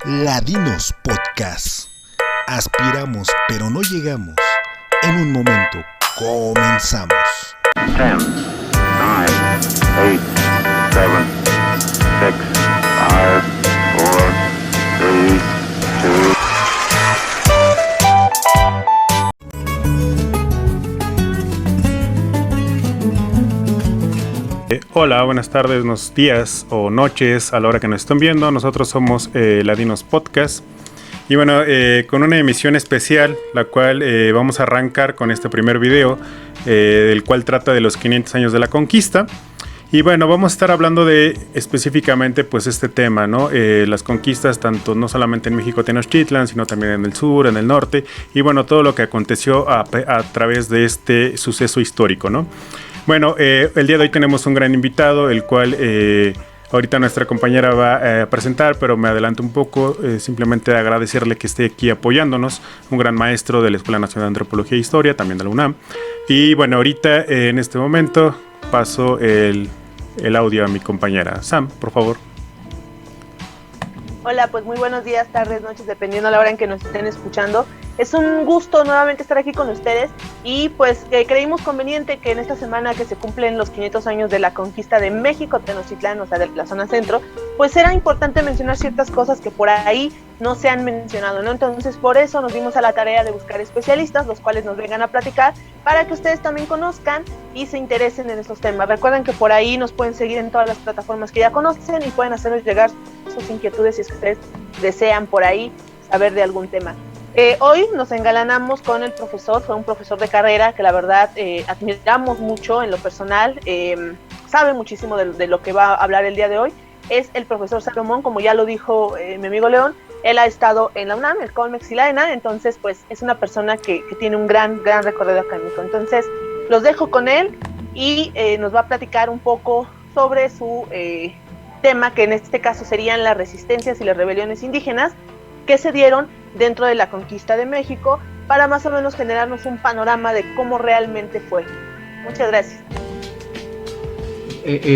Ladinos Podcast. Aspiramos pero no llegamos. En un momento comenzamos. 10, 9, 8, 7, 6, 5, 4, 3, 2. Hola, buenas tardes, buenos días o noches a la hora que nos están viendo. Nosotros somos Ladinos Podcast. Y bueno, con una emisión especial, la cual vamos a arrancar con este primer video, el cual trata de los 500 años de la conquista. Y bueno, vamos a estar hablando de específicamente pues este tema, ¿no? Las conquistas tanto no solamente en México Tenochtitlan, sino también en el sur, en el norte, y bueno, todo lo que aconteció a través de este suceso histórico, ¿no? Bueno, el día de hoy tenemos un gran invitado, el cual ahorita nuestra compañera va a presentar, pero me adelanto un poco, simplemente agradecerle que esté aquí apoyándonos, un gran maestro de la Escuela Nacional de Antropología e Historia, también de la UNAM. Y bueno, ahorita en este momento paso el audio a mi compañera. Sam, por favor. Hola, pues muy buenos días, tardes, noches, dependiendo a la hora en que nos estén escuchando. Es un gusto nuevamente estar aquí con ustedes y pues creímos conveniente que en esta semana que se cumplen los 500 años de la conquista de México Tenochtitlán, o sea, de la zona centro, pues era importante mencionar ciertas cosas que por ahí no se han mencionado, ¿no? Entonces por eso nos dimos a la tarea de buscar especialistas, los cuales nos vengan a platicar para que ustedes también conozcan y se interesen en estos temas. Recuerden que por ahí nos pueden seguir en todas las plataformas que ya conocen y pueden hacernos llegar sus inquietudes si es que ustedes desean por ahí saber de algún tema. Hoy nos engalanamos con el profesor, fue un profesor de carrera que la verdad admiramos mucho en lo personal, sabe muchísimo de lo que va a hablar el día de hoy. Es el profesor Salomón, como ya lo dijo mi amigo León, él ha estado en la UNAM, el Colmex y la ENA, entonces pues es una persona que tiene un gran recorrido académico. Entonces los dejo con él y nos va a platicar un poco sobre su tema, que en este caso serían las resistencias y las rebeliones indígenas que se dieron dentro de la conquista de México, para más o menos generarnos un panorama de cómo realmente fue. Muchas gracias.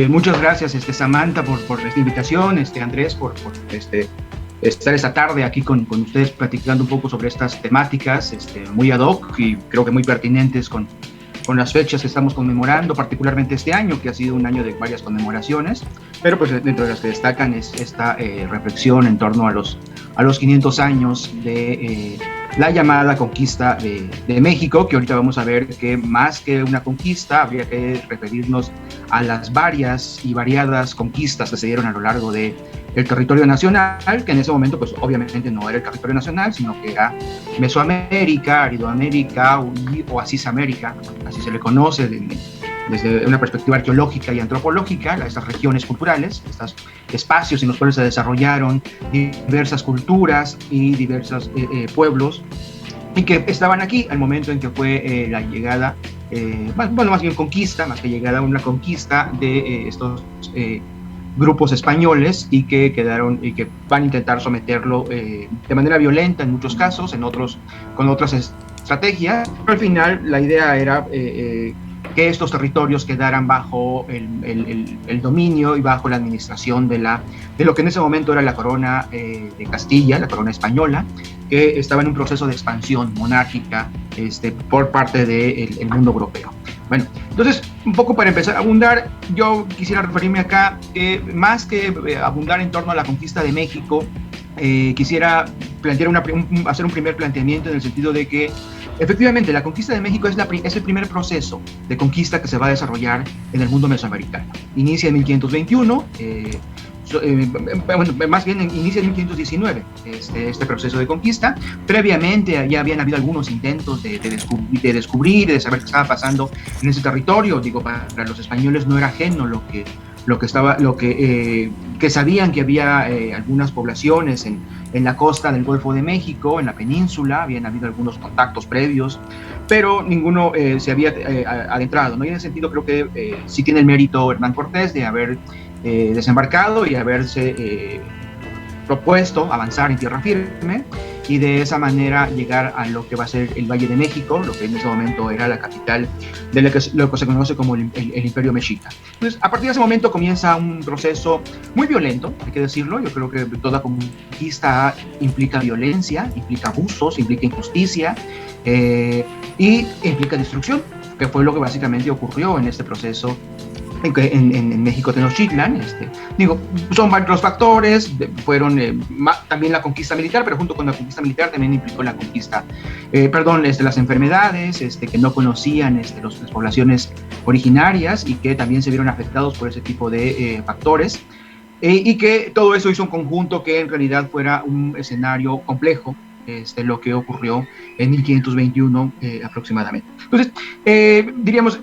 Muchas gracias, Samantha, por esta invitación, Andrés, por estar esta tarde aquí con ustedes platicando un poco sobre estas temáticas muy ad hoc y creo que muy pertinentes con las fechas que estamos conmemorando, particularmente este año, que ha sido un año de varias conmemoraciones, pero pues dentro de las que destacan es esta reflexión en torno a los 500 años de la llamada conquista de México, que ahorita vamos a ver que más que una conquista, habría que referirnos a las varias y variadas conquistas que se dieron a lo largo del territorio nacional, que en ese momento pues obviamente no era el territorio nacional, sino que era Mesoamérica, Aridoamérica o Oasisamérica, así se le conoce desde una perspectiva arqueológica y antropológica, estas regiones culturales, estos espacios en los cuales se desarrollaron diversas culturas y diversos pueblos, y que estaban aquí al momento en que fue la llegada, más bien conquista, más que llegada, una conquista de estos grupos españoles y que quedaron y que van a intentar someterlo de manera violenta en muchos casos, en otros con otras estrategias, pero al final la idea era que estos territorios quedaran bajo el dominio y bajo la administración de lo que en ese momento era la corona de Castilla, la corona española, que estaba en un proceso de expansión monárquica por parte del mundo europeo. Bueno, entonces, un poco para empezar a abundar, yo quisiera referirme acá, más que abundar en torno a la conquista de México, quisiera plantear hacer un primer planteamiento en el sentido de que efectivamente la conquista de México es el primer proceso de conquista que se va a desarrollar en el mundo mesoamericano. Inicia en 1521, más bien inicia en 1519 este proceso de conquista. Previamente ya habían habido algunos intentos de descubrir, de saber qué estaba pasando en ese territorio. Digo, para los españoles no era ajeno que sabían que había algunas poblaciones en la costa del Golfo de México, en la península, habían habido algunos contactos previos, pero ninguno se había adentrado, ¿no? Y en ese sentido creo que sí tiene el mérito Hernán Cortés de haber desembarcado y haberse propuesto avanzar en tierra firme y de esa manera llegar a lo que va a ser el Valle de México, lo que en ese momento era la capital de lo que se conoce como el Imperio Mexica. Entonces, a partir de ese momento comienza un proceso muy violento, hay que decirlo. Yo creo que toda conquista implica violencia, implica abusos, implica injusticia y implica destrucción, que fue lo que básicamente ocurrió en este proceso en México Tenochtitlan. Son varios los factores, fueron también la conquista militar, pero junto con la conquista militar también implicó la conquista, las enfermedades que no conocían las poblaciones originarias y que también se vieron afectados por ese tipo de factores, y que todo eso hizo un conjunto que en realidad fuera un escenario complejo, lo que ocurrió en 1521 aproximadamente. Entonces, diríamos,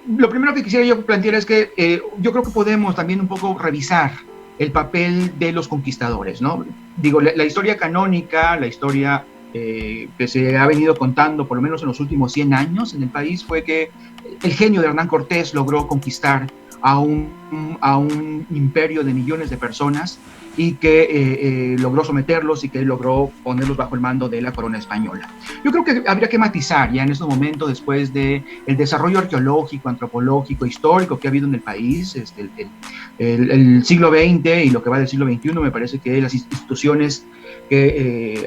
lo primero que quisiera yo plantear es que yo creo que podemos también un poco revisar el papel de los conquistadores, ¿no? Digo, la historia canónica, la historia que se ha venido contando por lo menos en los últimos 100 años en el país fue que el genio de Hernán Cortés logró conquistar a un imperio de millones de personas y que logró someterlos y que logró ponerlos bajo el mando de la corona española. Yo creo que habría que matizar ya en este momento, después del desarrollo arqueológico, antropológico, histórico que ha habido en el país, el siglo XX y lo que va del siglo XXI, me parece que las instituciones que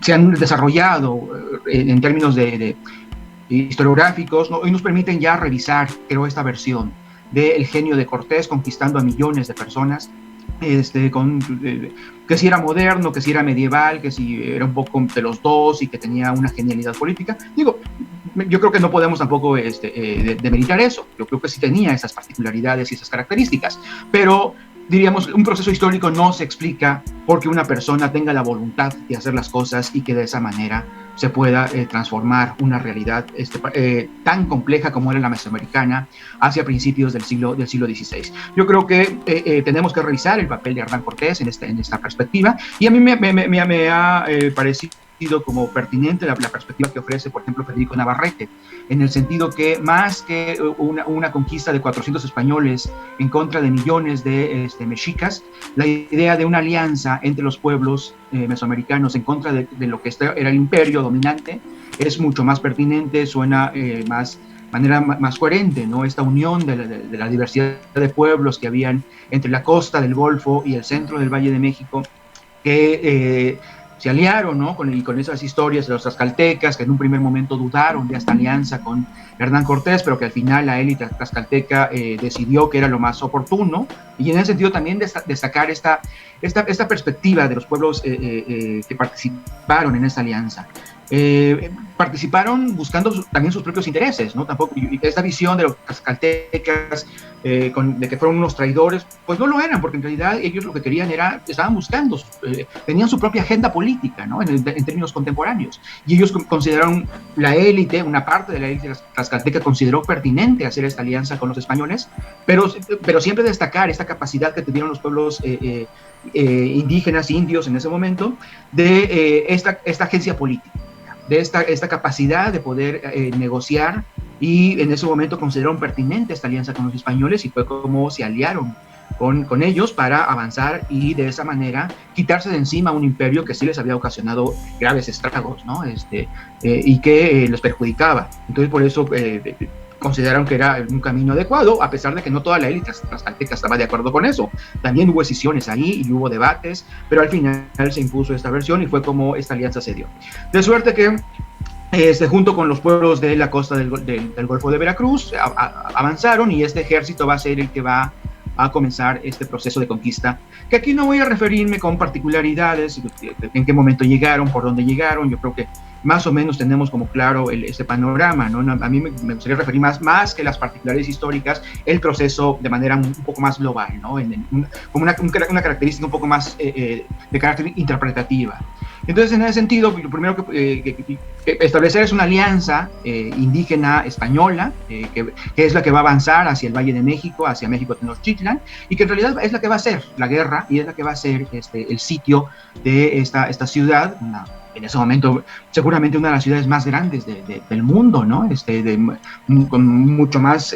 se han desarrollado en términos de historiográficos, ¿no? Hoy nos permiten ya revisar, creo, esta versión del genio de Cortés conquistando a millones de personas, que si era moderno, que si era medieval, que si era un poco de los dos y que tenía una genialidad política. Digo, yo creo que no podemos tampoco demeritar eso. Yo creo que sí tenía esas particularidades y esas características, pero diríamos, un proceso histórico no se explica porque una persona tenga la voluntad de hacer las cosas y que de esa manera se pueda transformar una realidad tan compleja como era la mesoamericana hacia principios del siglo XVI. Yo creo que tenemos que revisar el papel de Hernán Cortés en esta perspectiva, y a mí me ha parecido como pertinente la perspectiva que ofrece, por ejemplo, Federico Navarrete, en el sentido que más que una conquista de 400 españoles en contra de millones de mexicas, la idea de una alianza entre los pueblos mesoamericanos en contra de lo que era el imperio dominante es mucho más pertinente, suena manera más coherente, ¿no? Esta unión de la diversidad de pueblos que habían entre la costa del Golfo y el centro del Valle de México, que se aliaron, ¿no? con esas historias de los tlaxcaltecas, que en un primer momento dudaron de esta alianza con Hernán Cortés, pero que al final la élite tlaxcalteca decidió que era lo más oportuno, y en ese sentido también destacar esta perspectiva de los pueblos que participaron en esta alianza. Participaron buscando también sus propios intereses, ¿no? Tampoco esta visión de los tlaxcaltecas de que fueron unos traidores, pues no lo eran, porque en realidad ellos lo que querían estaban buscando, tenían su propia agenda política, ¿no? En términos contemporáneos, y ellos consideraron, la élite, una parte de la élite tlaxcalteca consideró pertinente hacer esta alianza con los españoles, pero siempre destacar esta capacidad que tuvieron los pueblos indígenas, indios en ese momento, de esta agencia política, de esta capacidad de poder negociar, y en ese momento consideraron pertinente esta alianza con los españoles, y fue como se aliaron con ellos para avanzar y de esa manera quitarse de encima un imperio que sí les había ocasionado graves estragos, ¿no? Y que les perjudicaba. Entonces por eso consideraron que era un camino adecuado, a pesar de que no toda la élite tlaxcalteca estaba de acuerdo con eso. También hubo escisiones ahí y hubo debates, pero al final se impuso esta versión y fue como esta alianza se dio. De suerte que junto con los pueblos de la costa del Golfo de Veracruz avanzaron, y este ejército va a ser el que va a comenzar este proceso de conquista, que aquí no voy a referirme con particularidades, en qué momento llegaron, por dónde llegaron. Yo creo que más o menos tenemos como claro este panorama, ¿no? A mí me gustaría referir más que las particularidades históricas, el proceso de manera un poco más global, ¿no? Como una característica un poco más de carácter interpretativa. Entonces, en ese sentido, lo primero que establecer es una alianza indígena española, que es la que va a avanzar hacia el Valle de México, hacia México Tenochtitlan, y que en realidad es la que va a ser la guerra, y es la que va a ser el sitio de esta ciudad, en ese momento seguramente una de las ciudades más grandes del mundo, ¿no? Con mucho más,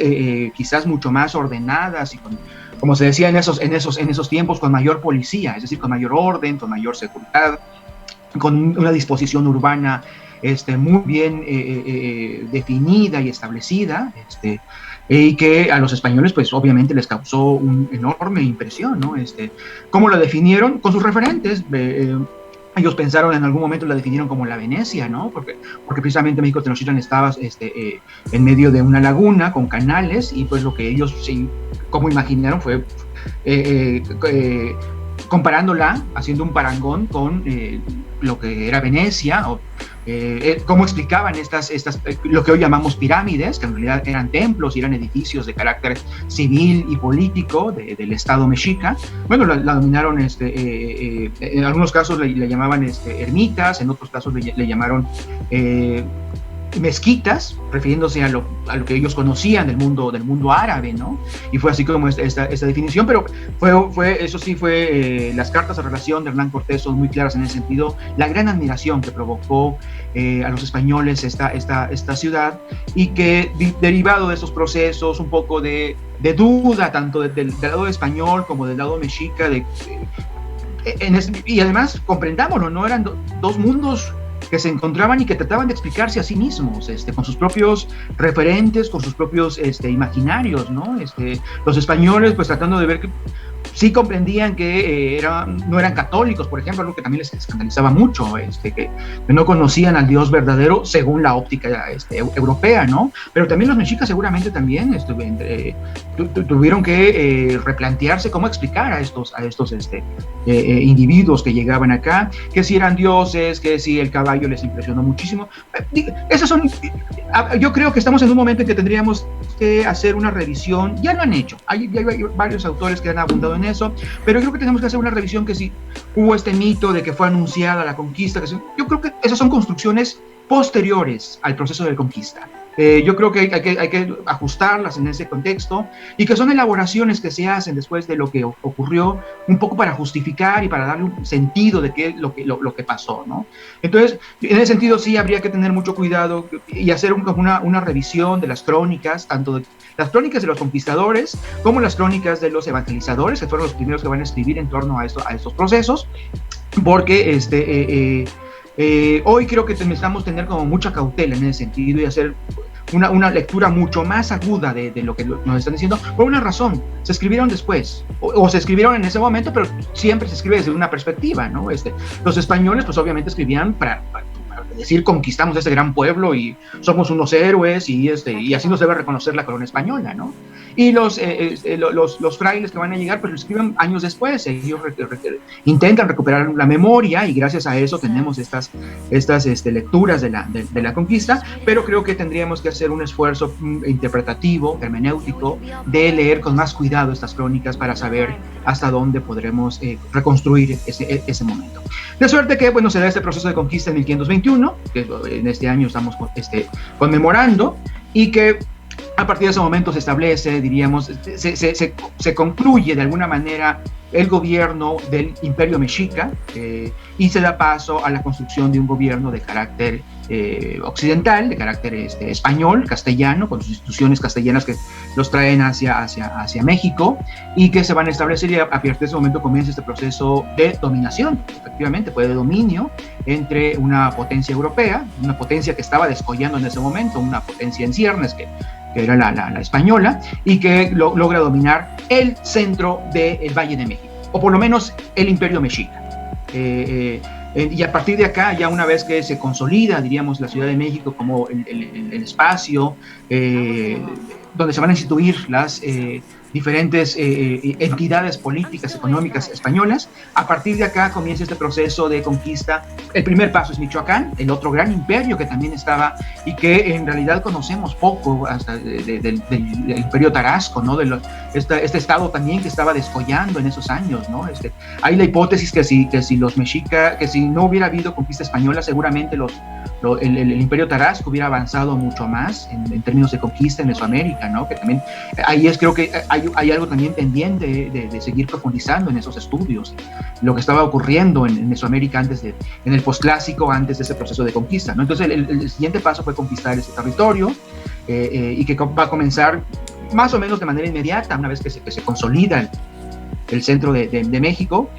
quizás mucho más ordenadas, y como se decía en esos tiempos, con mayor policía, es decir, con mayor orden, con mayor seguridad. con una disposición urbana muy bien definida y establecida, y que a los españoles pues obviamente les causó una enorme impresión, ¿no? ¿Cómo lo definieron? Con sus referentes. Ellos pensaron en algún momento, la definieron como la Venecia, ¿no? Porque precisamente México Tenochtitlan estaba en medio de una laguna con canales, y pues lo que ellos como imaginaron fue comparándola, haciendo un parangón con lo que era Venecia, o cómo explicaban lo que hoy llamamos pirámides, que en realidad eran templos y eran edificios de carácter civil y político del Estado mexica. Bueno, la dominaron, en algunos casos le llamaban ermitas, en otros casos le llamaron mezquitas, refiriéndose a lo que ellos conocían del mundo árabe, ¿no? Y fue así como esta definición, pero eso sí fue las cartas de relación de Hernán Cortés son muy claras en ese sentido, la gran admiración que provocó a los españoles esta ciudad, y que derivado de esos procesos, un poco de duda, tanto del lado español como del lado mexica, y además, comprendámoslo, no eran dos mundos que se encontraban y que trataban de explicarse a sí mismos, con sus propios referentes, con sus propios imaginarios, ¿no? Los españoles, pues tratando de ver que sí comprendían que no eran católicos, por ejemplo, algo que también les escandalizaba mucho, que no conocían al Dios verdadero según la óptica europea, ¿no? Pero también los mexicas seguramente también tuvieron que replantearse cómo explicar a estos individuos que llegaban acá, que si eran dioses, que si el caballo les impresionó muchísimo. Yo creo que estamos en un momento en que tendríamos que hacer una revisión. Ya lo han hecho, hay varios autores que han abundado en eso, pero creo que tenemos que hacer una revisión, que si hubo este mito de que fue anunciada la conquista, yo creo que esas son construcciones posteriores al proceso de conquista. Yo creo que hay que ajustarlas en ese contexto, y que son elaboraciones que se hacen después de lo que ocurrió, un poco para justificar y para darle un sentido de qué lo que pasó, ¿no? Entonces, en ese sentido sí habría que tener mucho cuidado y hacer una revisión de las crónicas, tanto de las crónicas de los conquistadores como las crónicas de los evangelizadores, que fueron los primeros que van a escribir en torno a estos procesos, porque hoy creo que necesitamos tener como mucha cautela en ese sentido y hacer una lectura mucho más aguda de lo que nos están diciendo, por una razón. Se escribieron después, o se escribieron en ese momento, pero siempre se escribe desde una perspectiva, ¿no? Los españoles, pues obviamente escribían para decir conquistamos este gran pueblo y somos unos héroes, y así nos debe reconocer la corona española, ¿no? Y los frailes que van a llegar, pues lo escriben años después. Ellos intentan recuperar la memoria, y gracias a eso tenemos estas lecturas de la conquista, pero creo que tendríamos que hacer un esfuerzo interpretativo, hermenéutico, de leer con más cuidado estas crónicas para saber hasta dónde podremos reconstruir ese momento. De suerte que, bueno, se da este proceso de conquista en 1521, que en este año estamos conmemorando, y que a partir de ese momento se establece, diríamos, se concluye de alguna manera el gobierno del Imperio Mexica, y se da paso a la construcción de un gobierno de carácter occidental, de carácter español, castellano, con sus instituciones castellanas que los traen hacia México, y que se van a establecer, y a partir de ese momento comienza este proceso de dominación, efectivamente, pues de dominio entre una potencia europea, una potencia que estaba descollando en ese momento, una potencia en ciernes que era la española, y que logra dominar el centro del Valle de México, o por lo menos el Imperio Mexica. Y a partir de acá, ya una vez que se consolida, diríamos, la Ciudad de México como el espacio donde se van a instituir las diferentes entidades políticas, económicas españolas, a partir de acá comienza este proceso de conquista. El primer paso es Michoacán, el otro gran imperio que también estaba, y que en realidad conocemos poco hasta del imperio Tarasco, ¿no? Este estado también que estaba descollando en esos años, ¿no? Hay la hipótesis que si los mexicas, que si no hubiera habido conquista española, seguramente el imperio Tarasco hubiera avanzado mucho más en términos de conquista en Mesoamérica, ¿no? Que también ahí creo que hay algo también pendiente de seguir profundizando en esos estudios, lo que estaba ocurriendo en Mesoamérica en el posclásico, antes de ese proceso de conquista, ¿no? Entonces el siguiente paso fue conquistar ese territorio, y que va a comenzar más o menos de manera inmediata, una vez que se consolida el centro de México,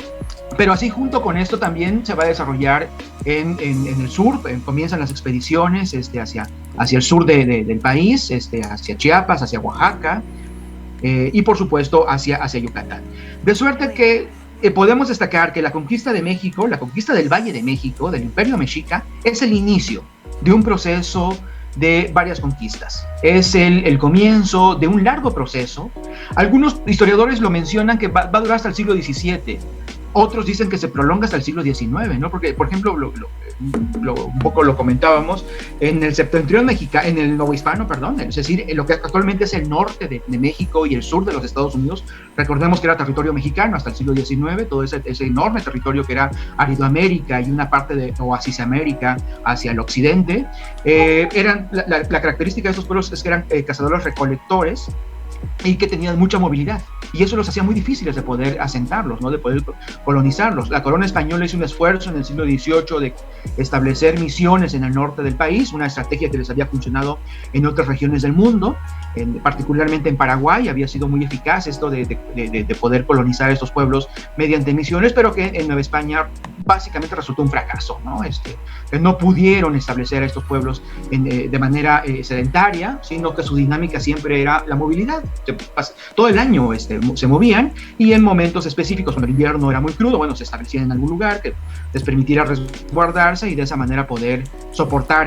Pero así junto con esto también se va a desarrollar en el sur, comienzan las expediciones hacia el sur del país, hacia Chiapas, hacia Oaxaca, y por supuesto hacia Yucatán. De suerte que podemos destacar que la conquista de México, la conquista del Valle de México, del Imperio Mexica, es el inicio de un proceso de varias conquistas. Es el comienzo de un largo proceso. Algunos historiadores lo mencionan que va a durar hasta el siglo XVII. Otros dicen que se prolonga hasta el siglo XIX, ¿no? Porque, por ejemplo, un poco lo comentábamos, en el septentrión mexicano, en el novohispano, perdón, es decir, en lo que actualmente es el norte de México y el sur de los Estados Unidos, recordemos que era territorio mexicano hasta el siglo XIX, todo ese enorme territorio que era Aridoamérica y una parte de Oasis América hacia el occidente, la característica de estos pueblos es que eran cazadores recolectores, y que tenían mucha movilidad, y eso los hacía muy difíciles de poder asentarlos, ¿no? De poder colonizarlos. La corona española hizo un esfuerzo en el siglo XVIII de establecer misiones en el norte del país, una estrategia que les había funcionado en otras regiones del mundo, particularmente en Paraguay había sido muy eficaz esto de poder colonizar estos pueblos mediante misiones, pero que en Nueva España básicamente resultó un fracaso, ¿no? Que no pudieron establecer a estos pueblos de manera sedentaria, sino que su dinámica siempre era la movilidad. Todo el año se movían, y en momentos específicos, cuando el invierno era muy crudo, bueno, se establecían en algún lugar que les permitiera resguardarse y de esa manera poder soportar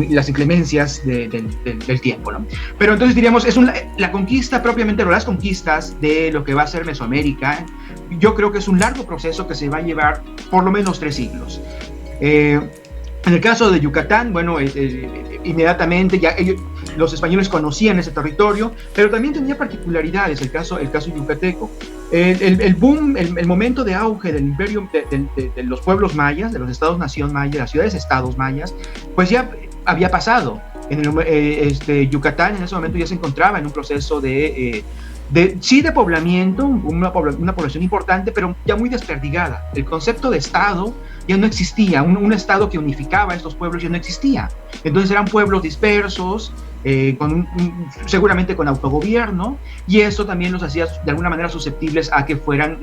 las inclemencias del tiempo, ¿no? Pero entonces diríamos, la conquista propiamente, o las conquistas de lo que va a ser Mesoamérica, yo creo que es un largo proceso que se va a llevar por lo menos 3 siglos. En el caso de Yucatán, bueno, inmediatamente ya los españoles conocían ese territorio, pero también tenía particularidades el caso yucateco. El boom, el momento de auge del imperio, de los pueblos mayas, de los estados-nación mayas, las ciudades-estados mayas, pues ya había pasado. Yucatán en ese momento ya se encontraba en un proceso de poblamiento, una población importante, pero ya muy desperdigada. El concepto de estado ya no existía, un estado que unificaba a estos pueblos ya no existía. Entonces eran pueblos dispersos, seguramente con autogobierno, y eso también los hacía de alguna manera susceptibles a que fueran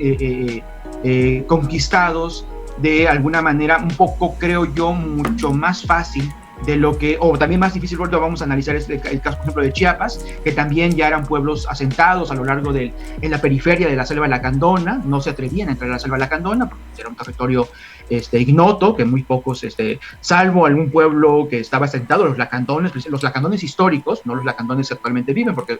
conquistados de alguna manera un poco, creo yo, mucho más fácil de lo que, o también más difícil. Ahorita vamos a analizar el caso, por ejemplo, de Chiapas, que también ya eran pueblos asentados a lo largo en la periferia de la selva lacandona. No se atrevían a entrar a la selva lacandona porque era un territorio ignoto, que muy pocos, salvo algún pueblo que estaba asentado, los lacandones históricos, no los lacandones que actualmente viven, porque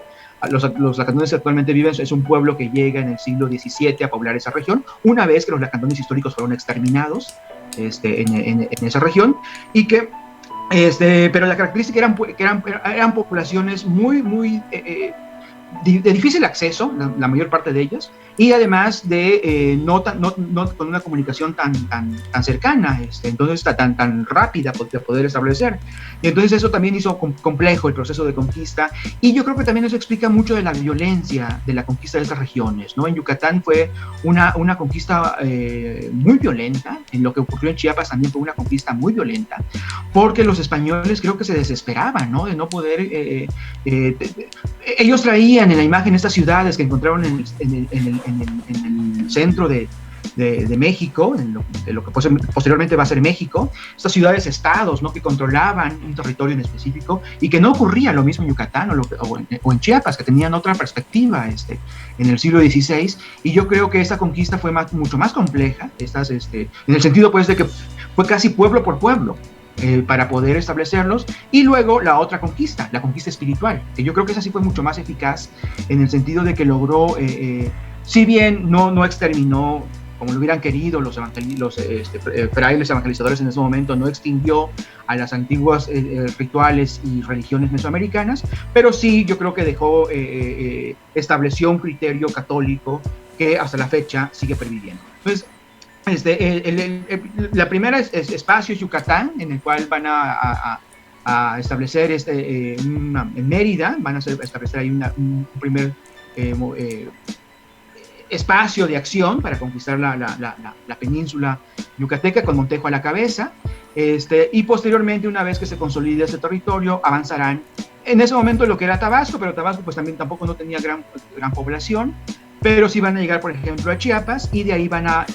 los lacandones que actualmente viven es un pueblo que llega en el siglo XVII a poblar esa región, una vez que los lacandones históricos fueron exterminados en esa región, y que pero la característica eran poblaciones muy de difícil acceso, la mayor parte de ellas, y además de no con una comunicación tan cercana, entonces tan rápida de poder establecer. Y entonces eso también hizo complejo el proceso de conquista, y yo creo que también eso explica mucho de la violencia de la conquista de estas regiones, ¿no? En Yucatán fue una conquista muy violenta. En lo que ocurrió en Chiapas también fue una conquista muy violenta, porque los españoles creo que se desesperaban, ¿no? De no poder ellos traían en la imagen estas ciudades que encontraron en el centro de México, de lo que posteriormente va a ser México, estas ciudades-estados, ¿no? Que controlaban un territorio en específico, y que no ocurría lo mismo en Yucatán o en Chiapas, que tenían otra perspectiva en el siglo XVI, y yo creo que esta conquista fue mucho más compleja, en el sentido pues de que fue casi pueblo por pueblo, para poder establecerlos. Y luego la otra conquista, la conquista espiritual, que yo creo que esa sí fue mucho más eficaz, en el sentido de que logró, si bien no exterminó como lo hubieran querido los frailes evangelizadores en ese momento, no extinguió a las antiguas rituales y religiones mesoamericanas, pero sí yo creo que estableció un criterio católico que hasta la fecha sigue perviviendo. Entonces, la primera espacio es Yucatán, en el cual van a establecer en Mérida, van a establecer ahí un primer espacio de acción para conquistar la península yucateca, con Montejo a la cabeza, y posteriormente, una vez que se consolide ese territorio, avanzarán en ese momento lo que era Tabasco, pero Tabasco pues tampoco no tenía gran población. pero sí van a llegar, por ejemplo, a Chiapas, y de ahí van a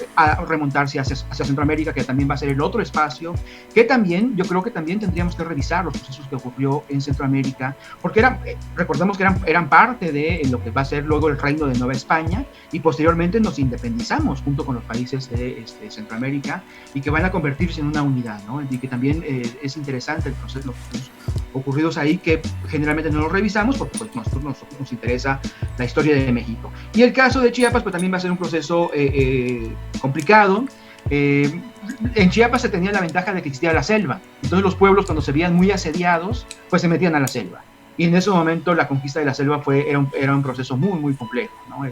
remontarse hacia Centroamérica, que también va a ser el otro espacio, que también, yo creo que también tendríamos que revisar los procesos que ocurrió en Centroamérica, porque recordemos que eran parte de lo que va a ser luego el Reino de Nueva España, y posteriormente nos independizamos junto con los países de Centroamérica, y que van a convertirse en una unidad, ¿no? Y que también es interesante el proceso, los procesos ocurridos ahí, que generalmente no los revisamos, porque pues, nosotros nos interesa la historia de México. Y el caso de Chiapas pues también va a ser un proceso complicado. En Chiapas se tenía la ventaja de que existía la selva, entonces los pueblos, cuando se veían muy asediados, pues se metían a la selva, y en ese momento la conquista de la selva era un proceso muy, muy complejo, ¿no?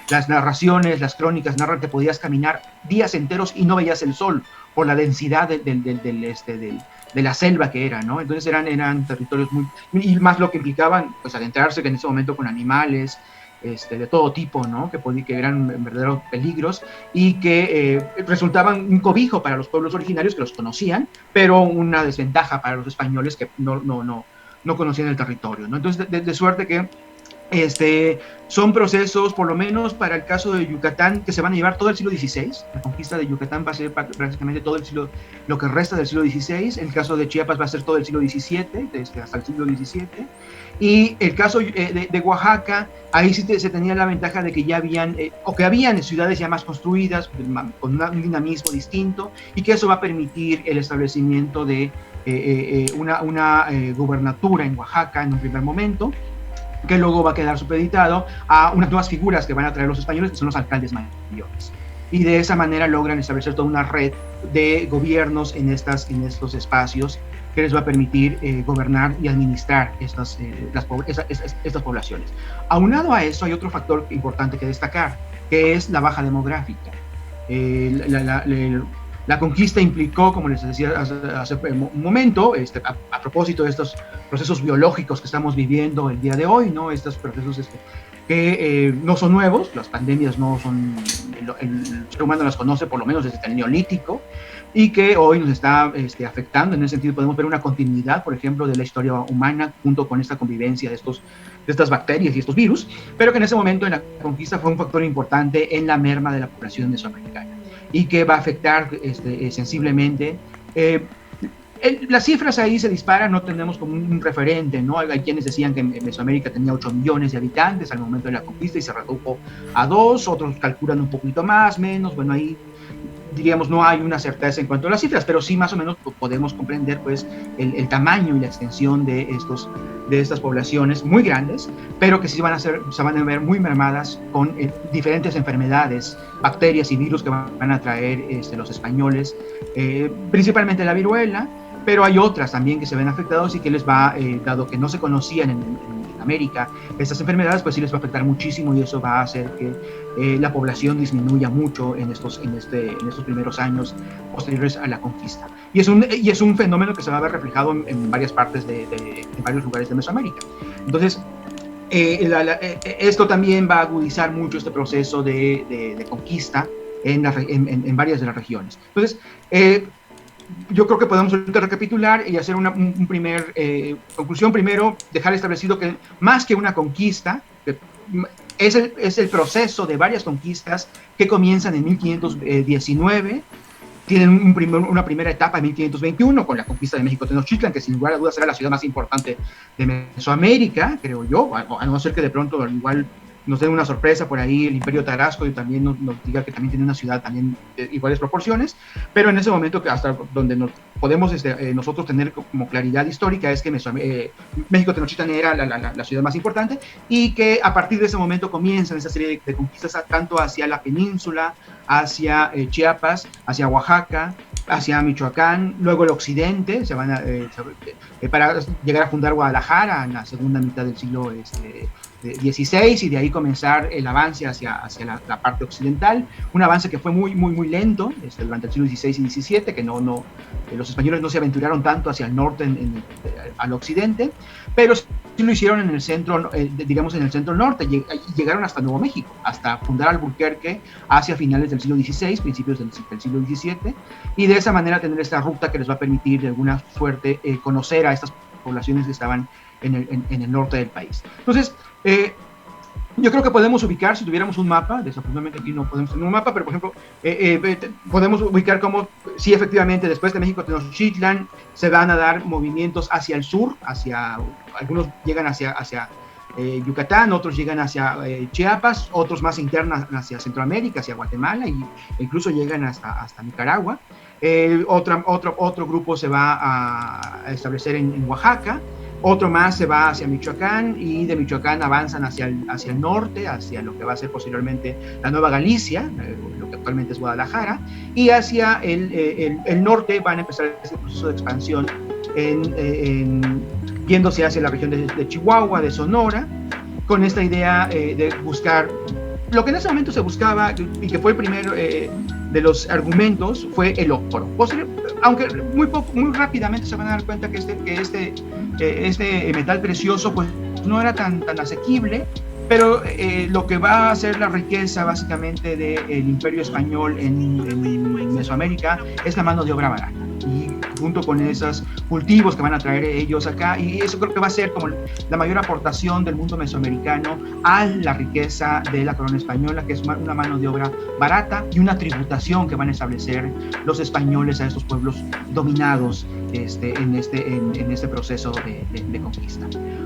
Las narraciones, las crónicas narran que podías caminar días enteros y no veías el sol por la densidad de la selva que era, ¿no? Entonces eran territorios muy, y más lo que implicaban, pues adentrarse en ese momento con animales, de todo tipo, ¿no? Que eran verdaderos peligros, y que resultaban un cobijo para los pueblos originarios que los conocían, pero una desventaja para los españoles que no conocían el territorio, ¿no? Entonces, de suerte que son procesos, por lo menos para el caso de Yucatán, que se van a llevar todo el siglo XVI. La conquista de Yucatán va a ser prácticamente todo el siglo, lo que resta del siglo XVI. El caso de Chiapas va a ser todo el siglo XVII, hasta el siglo XVII. Y el caso de Oaxaca, ahí sí se tenía la ventaja de que ya habían ciudades ya más construidas, con un dinamismo distinto, y que eso va a permitir el establecimiento de una gubernatura en Oaxaca en un primer momento, que luego va a quedar supeditado a unas nuevas figuras que van a traer los españoles, que son los alcaldes mayores. Y de esa manera logran establecer toda una red de gobiernos en estos espacios, que les va a permitir gobernar y administrar estas poblaciones. Aunado a eso, hay otro factor importante que destacar, que es la baja demográfica. La conquista implicó, como les decía hace un momento, a propósito de estos procesos biológicos que estamos viviendo el día de hoy, ¿no? Estos procesos que no son nuevos, las pandemias no son, el ser humano las conoce por lo menos desde el Neolítico, y que hoy nos está afectando. En ese sentido podemos ver una continuidad, por ejemplo, de la historia humana junto con esta convivencia de estas bacterias y estos virus, pero que en ese momento en la conquista fue un factor importante en la merma de la población mesoamericana, y que va a afectar sensiblemente. Las cifras ahí se disparan, no tenemos como un referente, ¿no? Hay quienes decían que Mesoamérica tenía 8 millones de habitantes al momento de la conquista y se redujo a 2, otros calculan un poquito más, menos, bueno, ahí diríamos no hay una certeza en cuanto a las cifras, pero sí más o menos podemos comprender pues el tamaño y la extensión de estas poblaciones muy grandes, pero que sí se van a ver muy mermadas con diferentes enfermedades, bacterias y virus que van a traer los españoles, principalmente la viruela, pero hay otras también que se ven afectados y que les va, dado que no se conocían en América, estas enfermedades, pues sí les va a afectar muchísimo, y eso va a hacer que la población disminuya mucho en estos primeros años posteriores a la conquista. Y es un fenómeno que se va a ver reflejado en varias partes en varios lugares de Mesoamérica. Entonces, esto también va a agudizar mucho este proceso de conquista en varias de las regiones. Entonces, yo creo que podemos recapitular y hacer una primer conclusión. Primero, dejar establecido que más que una conquista, es el proceso de varias conquistas que comienzan en 1519, tienen una primera etapa en 1521 con la conquista de México Tenochtitlan, que sin lugar a dudas era la ciudad más importante de Mesoamérica, creo yo, a no ser que de pronto igual nos den una sorpresa por ahí el Imperio Tarasco y también nos diga que también tiene una ciudad también de iguales proporciones, pero en ese momento que hasta donde podemos nosotros tener como claridad histórica es que México Tenochtitlan era la ciudad más importante, y que a partir de ese momento comienzan esa serie de conquistas tanto hacia la península, hacia Chiapas, hacia Oaxaca, hacia Michoacán, luego el occidente, para llegar a fundar Guadalajara en la segunda mitad del siglo XVI, y de ahí comenzar el avance hacia la parte occidental, un avance que fue muy, muy, muy lento durante el siglo XVI y XVII, que los españoles no se aventuraron tanto hacia el norte, al occidente, pero sí lo hicieron en el centro, digamos en el centro norte, y llegaron hasta Nuevo México, hasta fundar Albuquerque hacia finales del siglo XVI, principios del siglo XVII, y de esa manera tener esta ruta que les va a permitir de alguna suerte conocer a estas poblaciones que estaban en el norte del país. Entonces, Yo creo que podemos ubicar, si tuviéramos un mapa, desafortunadamente aquí no podemos tener un mapa, pero por ejemplo, podemos ubicar como, sí, efectivamente, después de México Tenochtitlan se van a dar movimientos hacia el sur, algunos llegan hacia Yucatán, otros llegan hacia Chiapas, otros más internas hacia Centroamérica, hacia Guatemala, e incluso llegan hasta Nicaragua. Otro grupo se va a establecer en Oaxaca. Otro más se va hacia Michoacán, y de Michoacán avanzan hacia el norte, hacia lo que va a ser posteriormente la Nueva Galicia, lo que actualmente es Guadalajara, y hacia el norte van a empezar ese proceso de expansión yéndose hacia la región de Chihuahua, de Sonora, con esta idea de buscar lo que en ese momento se buscaba, y que fue el primero de los argumentos, fue el oro. Aunque muy rápidamente se van a dar cuenta que este metal precioso pues no era tan asequible, pero lo que va a ser la riqueza básicamente del Imperio Español en Mesoamérica es la mano de obra barata, y junto con esos cultivos que van a traer ellos acá, y eso creo que va a ser como la mayor aportación del mundo mesoamericano a la riqueza de la corona española, que es una mano de obra barata y una tributación que van a establecer los españoles a estos pueblos dominados en este proceso de conquista.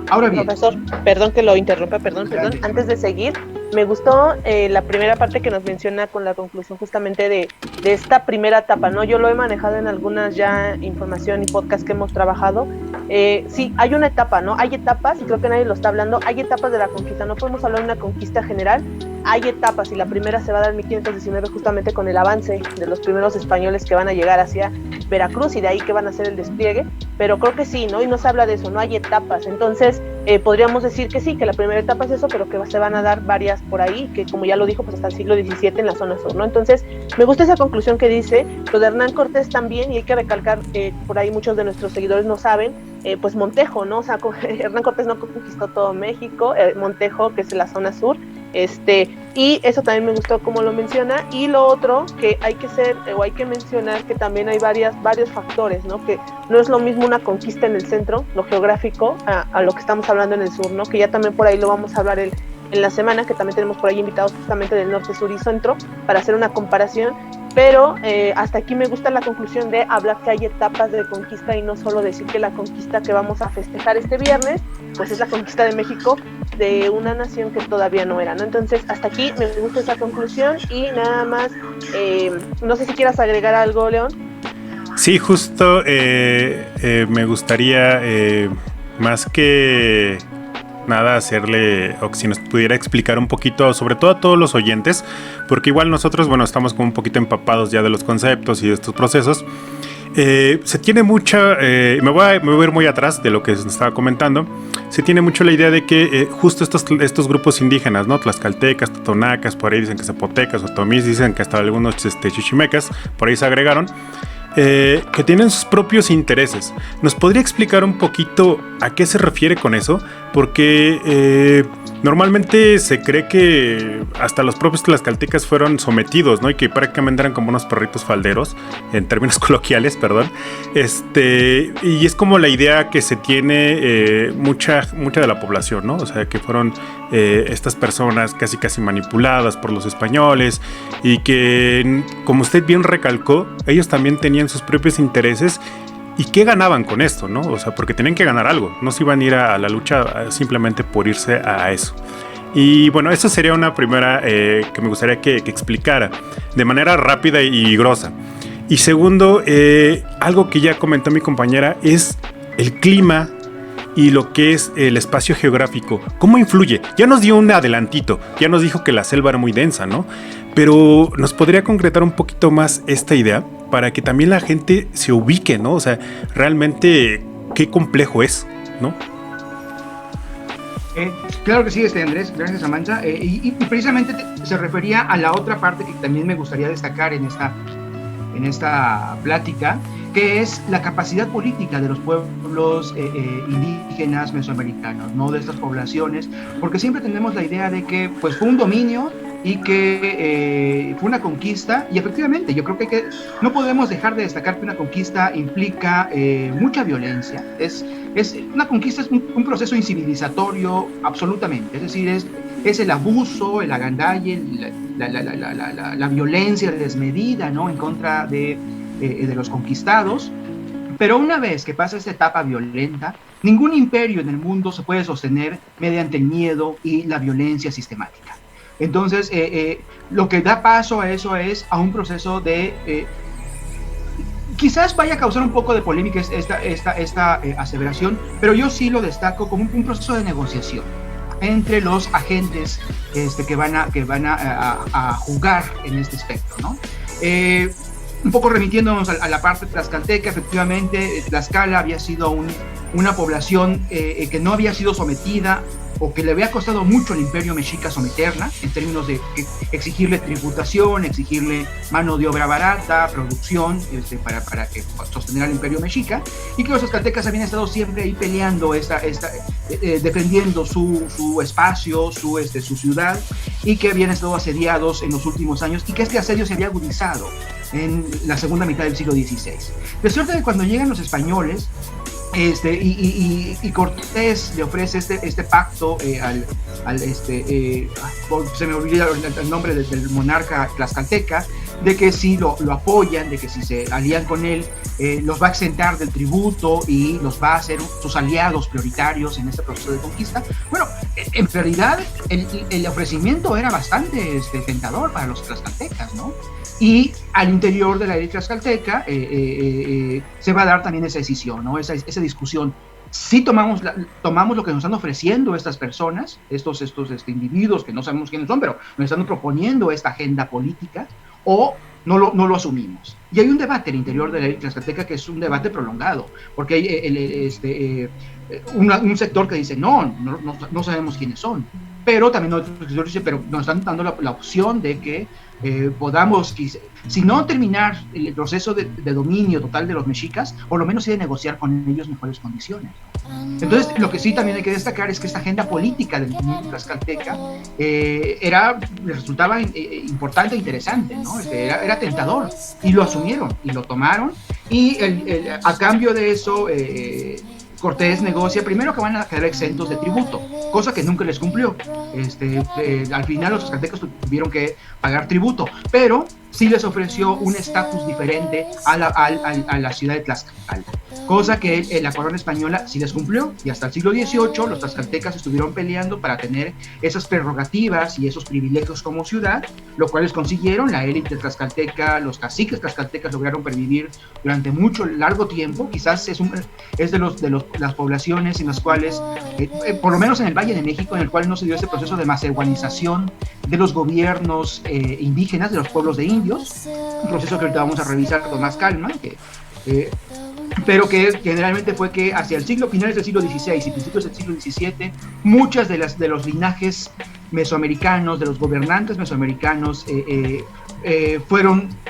Ahora bien, profesor, perdón que lo interrumpa, perdón. Antes de seguir, me gustó la primera parte que nos menciona con la conclusión justamente de esta primera etapa, ¿no? Yo lo he manejado en algunas ya información y podcast que hemos trabajado. Sí, hay una etapa, ¿no? Hay etapas, y creo que nadie lo está hablando, hay etapas de la conquista, no podemos hablar de una conquista general, hay etapas, y la primera se va a dar en 1519 justamente con el avance de los primeros españoles que van a llegar hacia Veracruz, y de ahí que van a hacer el despliegue, pero creo que sí, ¿no? Y no se habla de eso, no hay etapas, entonces podríamos decir que sí, que la primera etapa es eso, pero que se van a dar varias por ahí, que como ya lo dijo, pues hasta el siglo XVII en la zona sur, ¿no? Entonces, me gusta esa conclusión que dice, lo de Hernán Cortés también, y hay que recalcar, por ahí muchos de nuestros seguidores no saben, pues Montejo, ¿no? O sea, Hernán Cortés no conquistó todo México, Montejo, que es la zona sur, y eso también me gustó como lo menciona. Y lo otro que hay que mencionar, que también hay varios factores, ¿no? Que no es lo mismo una conquista en el centro, lo geográfico, a lo que estamos hablando en el sur, ¿no? Que ya también por ahí lo vamos a hablar en la semana, que también tenemos por ahí invitados justamente del norte, sur y centro para hacer una comparación. Pero hasta aquí me gusta la conclusión de hablar que hay etapas de conquista, y no solo decir que la conquista que vamos a festejar este viernes pues es la conquista de México de una nación que todavía no era, ¿no? Entonces hasta aquí me gusta esa conclusión. Y nada más, no sé si quieras agregar algo, León. Sí, justo me gustaría más que nada hacerle, o si nos pudiera explicar un poquito, sobre todo a todos los oyentes, porque igual nosotros, bueno, estamos como un poquito empapados ya de los conceptos y de estos procesos. Se tiene mucha, me voy a ir muy atrás de lo que se estaba comentando. Se tiene mucho la idea de que justo estos grupos indígenas, ¿no? Tlaxcaltecas, totonacas, por ahí dicen que zapotecas, otomís, dicen que hasta algunos chichimecas, por ahí se agregaron, que tienen sus propios intereses. ¿Nos podría explicar un poquito a qué se refiere con eso? Porque normalmente se cree que hasta los propios tlaxcaltecas fueron sometidos, ¿no? Y que prácticamente eran como unos perritos falderos, en términos coloquiales, perdón. Y es como la idea que se tiene mucha de la población, ¿no? O sea, que fueron estas personas casi manipuladas por los españoles, y que, como usted bien recalcó, ellos también tenían sus propios intereses. ¿Y qué ganaban con esto, no? O sea, porque tenían que ganar algo. No se iban a ir a la lucha simplemente por irse a eso. Y bueno, eso sería una primera que me gustaría que explicara de manera rápida y grosa. Y segundo, algo que ya comentó mi compañera, es el clima y lo que es el espacio geográfico. ¿Cómo influye? Ya nos dio un adelantito. Ya nos dijo que la selva era muy densa, ¿no? Pero ¿nos podría concretar un poquito más esta idea para que también la gente se ubique, ¿no? O sea, realmente qué complejo es, ¿no? Claro que sí, Andrés, gracias, Samantha. Y precisamente se refería a la otra parte que también me gustaría destacar en esta plática, que es la capacidad política de los pueblos indígenas mesoamericanos, ¿no? De estas poblaciones, porque siempre tenemos la idea de que pues fue un dominio y que fue una conquista, y efectivamente yo creo que no podemos dejar de destacar que una conquista implica mucha violencia. Una conquista es un proceso incivilizatorio absolutamente, es decir, es el abuso, el agandalle, la violencia desmedida, ¿no?, en contra de los conquistados. Pero una vez que pasa esta etapa violenta, ningún imperio en el mundo se puede sostener mediante el miedo y la violencia sistemática. Entonces, lo que da paso a eso es a un proceso de... quizás vaya a causar un poco de polémica esta aseveración, pero yo sí lo destaco como un proceso de negociación entre los agentes que van a jugar en este espectro, ¿no? Un poco remitiéndonos a la parte tlaxcalteca, efectivamente, Tlaxcala había sido una población que no había sido sometida, o que le había costado mucho al imperio mexica someterla, en términos de exigirle tributación, exigirle mano de obra barata, producción, para que sostener al imperio mexica, y que los tlaxcaltecas habían estado siempre ahí peleando, defendiendo su espacio, su ciudad, y que habían estado asediados en los últimos años, y que este asedio se había agudizado en la segunda mitad del siglo XVI. De suerte que cuando llegan los españoles, y Cortés le ofrece este pacto se me olvida el nombre del monarca tlaxcalteca, de que si lo apoyan, de que si se alían con él, los va a exentar del tributo y los va a hacer sus aliados prioritarios en este proceso de conquista. Bueno, en realidad el ofrecimiento era bastante tentador para los tlaxcaltecas, ¿no? Y al interior de la élite tlaxcalteca se va a dar también esa decisión, ¿no? Esa discusión. Si tomamos lo que nos están ofreciendo estas personas, estos individuos que no sabemos quiénes son, pero nos están proponiendo esta agenda política, o no lo asumimos. Y hay un debate al interior de la élite tlaxcalteca que es un debate prolongado, porque hay un sector que dice no sabemos quiénes son, pero también otro sector dice, pero nos están dando la opción de que podamos, si no terminar el proceso de dominio total de los mexicas, por lo menos sí de negociar con ellos mejores condiciones. Entonces, lo que sí también hay que destacar es que esta agenda política del movimiento tlaxcalteca resultaba importante e interesante, ¿no? Era tentador, y lo asumieron, y lo tomaron, y a cambio de eso, Cortés negocia primero que van a quedar exentos de tributo, cosa que nunca les cumplió. Al final los tlaxcaltecas tuvieron que pagar tributo, pero sí les ofreció un estatus diferente a la ciudad de Tlaxcala, cosa que la corona española sí les cumplió, y hasta el siglo XVIII los tlaxcaltecas estuvieron peleando para tener esas prerrogativas y esos privilegios como ciudad, lo cual les consiguieron. La élite tlaxcalteca, los caciques tlaxcaltecas lograron pervivir durante largo tiempo. Quizás es de las poblaciones en las cuales, por lo menos en el Valle de México, en el cual no se dio ese proceso de macehuanización de los gobiernos indígenas, de los pueblos de indios, un proceso que ahorita vamos a revisar con más calma, pero que generalmente fue que hacia finales del siglo XVI y principios del siglo XVII, muchas de los linajes mesoamericanos, de los gobernantes mesoamericanos,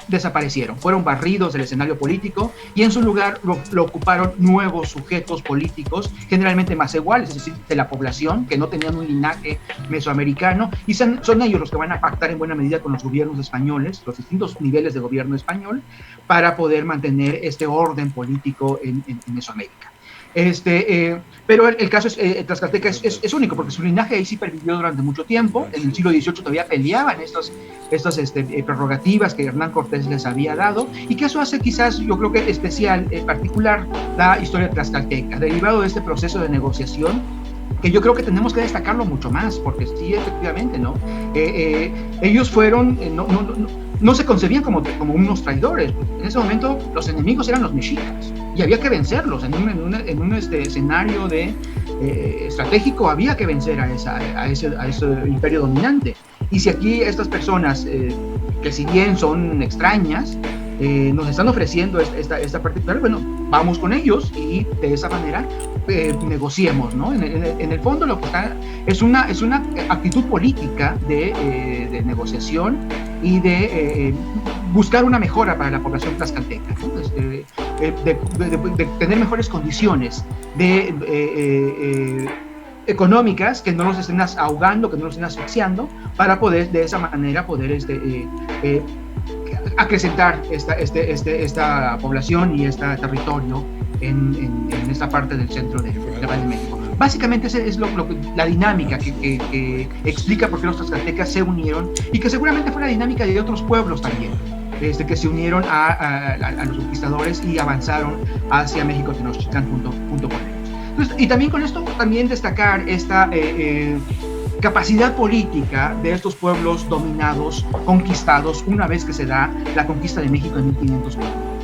desaparecieron, fueron barridos del escenario político, y en su lugar lo ocuparon nuevos sujetos políticos, generalmente más iguales, es decir, de la población, que no tenían un linaje mesoamericano, y son ellos los que van a pactar en buena medida con los gobiernos españoles, los distintos niveles de gobierno español, para poder mantener este orden político en Mesoamérica. Pero el caso tlaxcalteca es único, porque su linaje ahí sí pervivió durante mucho tiempo. En el siglo XVIII todavía peleaban estas prerrogativas que Hernán Cortés les había dado, y que eso hace quizás, yo creo que especial, particular, la historia tlaxcalteca, derivado de este proceso de negociación, que yo creo que tenemos que destacarlo mucho más, porque sí, efectivamente, ¿no? Ellos fueron, no se concebían como unos traidores. En ese momento los enemigos eran los mexicas, y había que vencerlos. En un escenario estratégico había que vencer a ese imperio dominante. Y si aquí estas personas, que si bien son extrañas, nos están ofreciendo esta particular, bueno, vamos con ellos y de esa manera negociemos, ¿no? En el fondo lo que está es una actitud política de negociación y de buscar una mejora para la población tlaxcalteca, ¿no? De tener mejores condiciones económicas, que no nos estén ahogando, que no nos estén asfixiando, para poder de esa manera acrecentar esta población y este territorio en esta parte del centro del Valle de México. Básicamente esa es la dinámica que explica por qué los tlaxcaltecas se unieron, y que seguramente fue la dinámica de otros pueblos también, que se unieron a los conquistadores y avanzaron hacia México Tenochtitlán junto con ellos. Entonces, y también con esto también destacar esta capacidad política de estos pueblos dominados, conquistados, una vez que se da la conquista de México en 1501.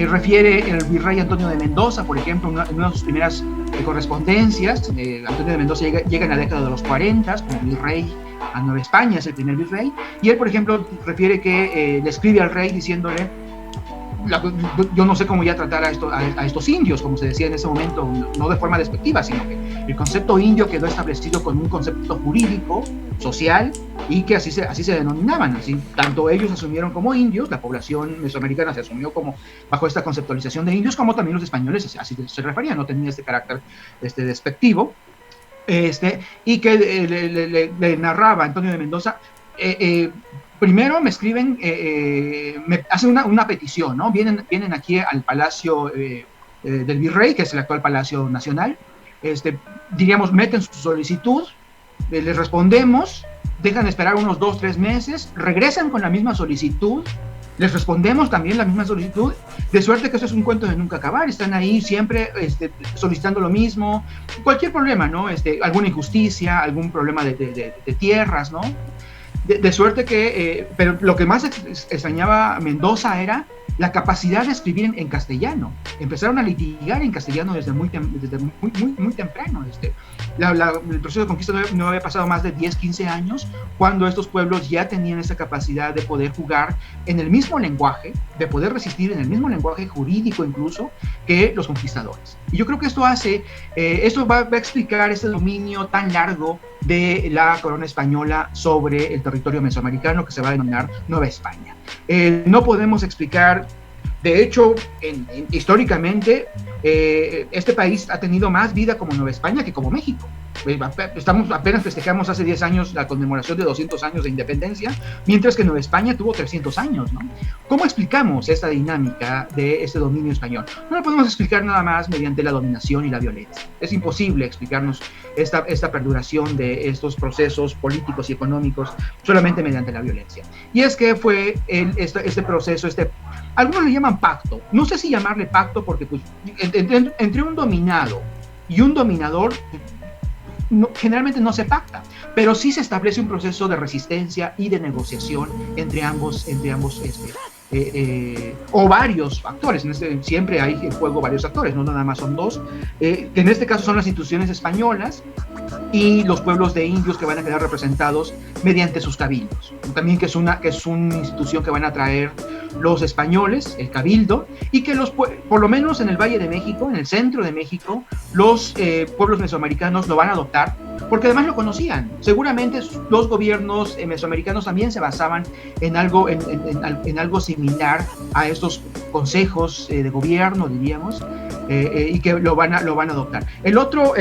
Refiere el virrey Antonio de Mendoza, por ejemplo, en una de sus primeras correspondencias. Antonio de Mendoza llega en la década de los 40 como virrey a Nueva España, es el primer virrey, y él, por ejemplo, refiere que le escribe al rey diciéndole: yo no sé cómo ya tratar a estos indios, como se decía en ese momento, no de forma despectiva, sino que el concepto indio quedó establecido con un concepto jurídico, social, y que así se denominaban. Así, tanto ellos asumieron como indios, la población mesoamericana se asumió como bajo esta conceptualización de indios, como también los españoles así se referían, no tenía este carácter despectivo, y que le narraba Antonio de Mendoza. Primero me escriben, me hacen una petición, ¿no? Vienen aquí al Palacio del Virrey, que es el actual Palacio Nacional. Diríamos, meten su solicitud, les respondemos, dejan esperar unos 2-3 meses, regresan con la misma solicitud, les respondemos también la misma solicitud, de suerte que eso es un cuento de nunca acabar. Están ahí siempre solicitando lo mismo, cualquier problema, ¿no? Alguna injusticia, algún problema de tierras, ¿no? De suerte que, pero lo que más extrañaba a Mendoza era la capacidad de escribir en castellano. Empezaron a litigar en castellano desde muy temprano. El proceso de conquista no había pasado más de 10-15 años, cuando estos pueblos ya tenían esa capacidad de poder jugar en el mismo lenguaje, de poder resistir en el mismo lenguaje jurídico incluso, que los conquistadores. Y yo creo que esto va a explicar este dominio tan largo de la corona española sobre el territorio mesoamericano, que se va a denominar Nueva España. No podemos explicar, de hecho, históricamente, este país ha tenido más vida como Nueva España que como México. Apenas festejamos hace 10 años la conmemoración de 200 años de independencia, mientras que Nueva España tuvo 300 años, ¿no? ¿Cómo explicamos esta dinámica de este dominio español? No lo podemos explicar nada más mediante la dominación y la violencia. Es imposible explicarnos esta perduración de estos procesos políticos y económicos solamente mediante la violencia. Y es que fue este proceso, algunos le llaman pacto. No sé si llamarle pacto, porque pues, entre un dominado y un dominador generalmente no se pacta, pero sí se establece un proceso de resistencia y de negociación entre ambos o varios actores. Siempre hay en juego varios actores, no nada más son dos, que en este caso son las instituciones españolas y los pueblos de indios, que van a quedar representados mediante sus cabildos. También que es una institución que van a traer los españoles, el cabildo, y que por lo menos en el Valle de México, en el centro de México, los pueblos mesoamericanos lo van a adoptar, porque además lo conocían. Seguramente los gobiernos mesoamericanos también se basaban en algo similar a estos consejos de gobierno, diríamos, y que lo van a adoptar. El otro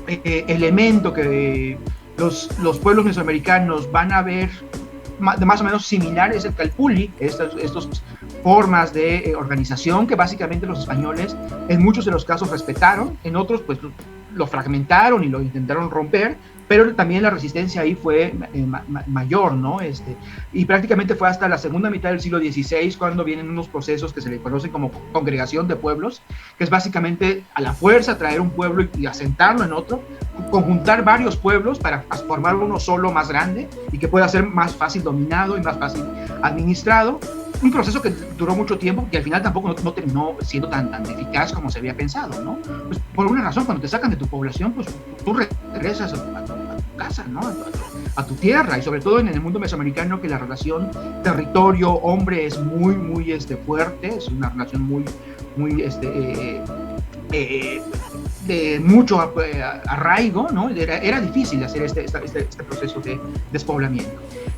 elemento que los pueblos mesoamericanos van a ver más o menos similar es el calpulli, estas formas de organización que básicamente los españoles en muchos de los casos respetaron, en otros pues lo fragmentaron y lo intentaron romper, pero también la resistencia ahí fue mayor, ¿no? Y prácticamente fue hasta la segunda mitad del siglo XVI cuando vienen unos procesos que se le conocen como congregación de pueblos, que es básicamente a la fuerza traer un pueblo y asentarlo en otro, conjuntar varios pueblos para formar uno solo más grande y que pueda ser más fácil dominado y más fácil administrado. Un proceso que duró mucho tiempo, que al final tampoco no terminó siendo tan eficaz como se había pensado, ¿no? Pues por una razón, cuando te sacan de tu población, pues tú regresas a tu casa, ¿no? A tu tierra, y sobre todo en el mundo mesoamericano, que la relación territorio-hombre es muy fuerte, es una relación muy de mucho arraigo, ¿no? Era difícil hacer este proceso de despoblamiento.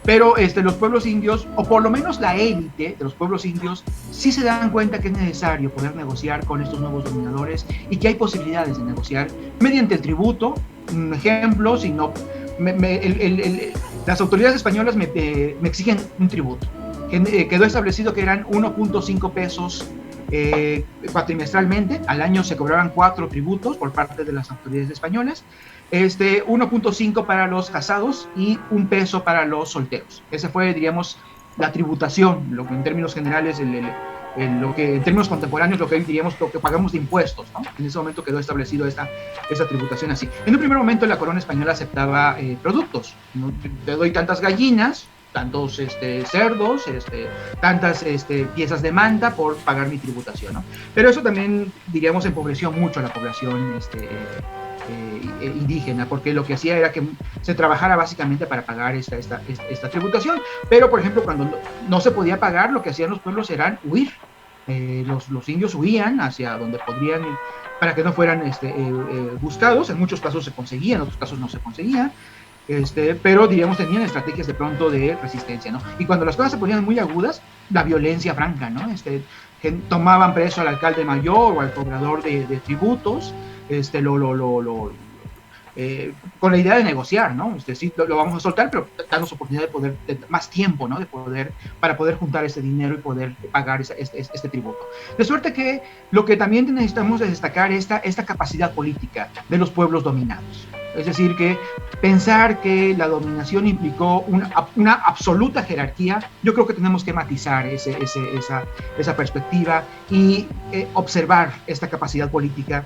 Pero los pueblos indios, o por lo menos la élite de los pueblos indios, sí se dan cuenta que es necesario poder negociar con estos nuevos dominadores y que hay posibilidades de negociar mediante el tributo. Un ejemplo, si no, las autoridades españolas me exigen un tributo. Quedó establecido que eran 1.5 pesos cuatrimestralmente. Al año se cobraban 4 tributos por parte de las autoridades españolas, 1.5 para los casados y 1 peso para los solteros. Ese fue, diríamos, la tributación, lo que en términos generales, lo que en términos contemporáneos, lo que diríamos lo que pagamos de impuestos, ¿no? En ese momento quedó establecido esta tributación así. En un primer momento la corona española aceptaba productos, ¿no? Te doy tantas gallinas, tantos cerdos, tantas piezas de manta por pagar mi tributación, ¿no? Pero eso también, diríamos, empobreció mucho a la población indígena, porque lo que hacía era que se trabajara básicamente para pagar esta tributación. Pero, por ejemplo, cuando no se podía pagar, lo que hacían los pueblos era huir. Los indios huían hacia donde podrían, para que no fueran buscados. En muchos casos se conseguía, en otros casos no se conseguía. Pero diríamos tenían estrategias de pronto de resistencia, ¿no? Y cuando las cosas se ponían muy agudas, la violencia franca, ¿no? Que tomaban preso al alcalde mayor o al cobrador de tributos, con la idea de negociar, ¿no? Sí, lo vamos a soltar, pero darnos oportunidad de más tiempo, ¿no? Para poder juntar ese dinero y poder pagar este tributo. De suerte que lo que también necesitamos es destacar esta capacidad política de los pueblos dominados. Es decir, que pensar que la dominación implicó una absoluta jerarquía, yo creo que tenemos que matizar esa perspectiva y observar esta capacidad política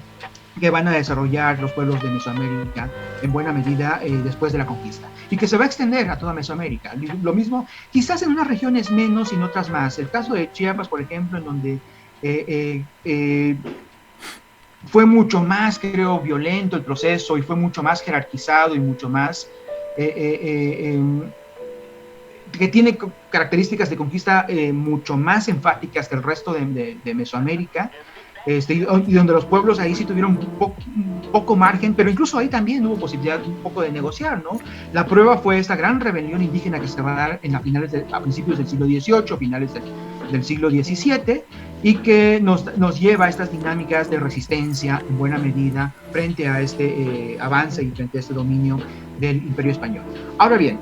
que van a desarrollar los pueblos de Mesoamérica en buena medida después de la conquista, y que se va a extender a toda Mesoamérica. Lo mismo, quizás en unas regiones menos y en otras más. El caso de Chiapas, por ejemplo, en donde fue mucho más, creo, violento el proceso y fue mucho más jerarquizado y mucho más que tiene características de conquista mucho más enfáticas que el resto de Mesoamérica. Y donde los pueblos ahí sí tuvieron un poco margen, pero incluso ahí también hubo posibilidad un poco de negociar, ¿no? La prueba fue esta gran rebelión indígena que se va a dar a principios del siglo XVIII, finales del siglo XVII, y que nos lleva a estas dinámicas de resistencia en buena medida frente a este avance y frente a este dominio del Imperio Español. Ahora bien,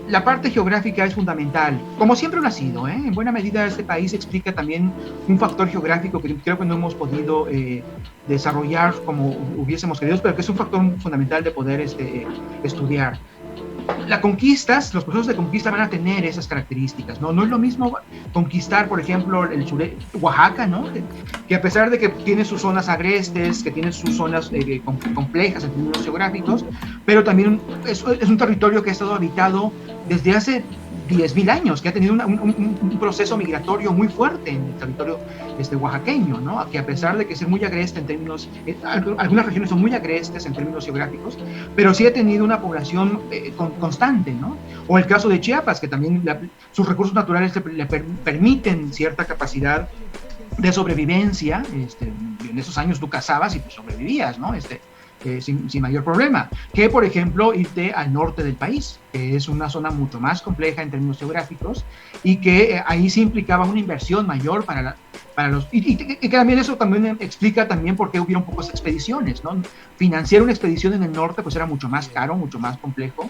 la parte geográfica es fundamental, como siempre lo ha sido, ¿eh? En buena medida este país explica también un factor geográfico que creo que no hemos podido desarrollar como hubiésemos querido, pero que es un factor fundamental de poder estudiar. Las conquistas, los procesos de conquista van a tener esas características, ¿no? No es lo mismo conquistar, por ejemplo, Oaxaca, ¿no? Que a pesar de que tiene sus zonas agrestes, que tiene sus zonas complejas en términos geográficos, pero también es un territorio que ha estado habitado desde hace 10.000 años, que ha tenido un proceso migratorio muy fuerte en el territorio oaxaqueño, ¿no? Que a pesar de que es muy agreste en términos, algunas regiones son muy agrestes en términos geográficos, pero sí ha tenido una población constante, ¿no? O el caso de Chiapas, que también sus recursos naturales le permiten cierta capacidad de sobrevivencia. En esos años tú cazabas y pues sobrevivías, ¿no? Sin mayor problema, que por ejemplo irte al norte del país, que es una zona mucho más compleja en términos geográficos y que ahí sí implicaba una inversión mayor para los... Y que también eso también explica también por qué hubieron pocas expediciones, ¿no? Financiar una expedición en el norte pues era mucho más caro, mucho más complejo.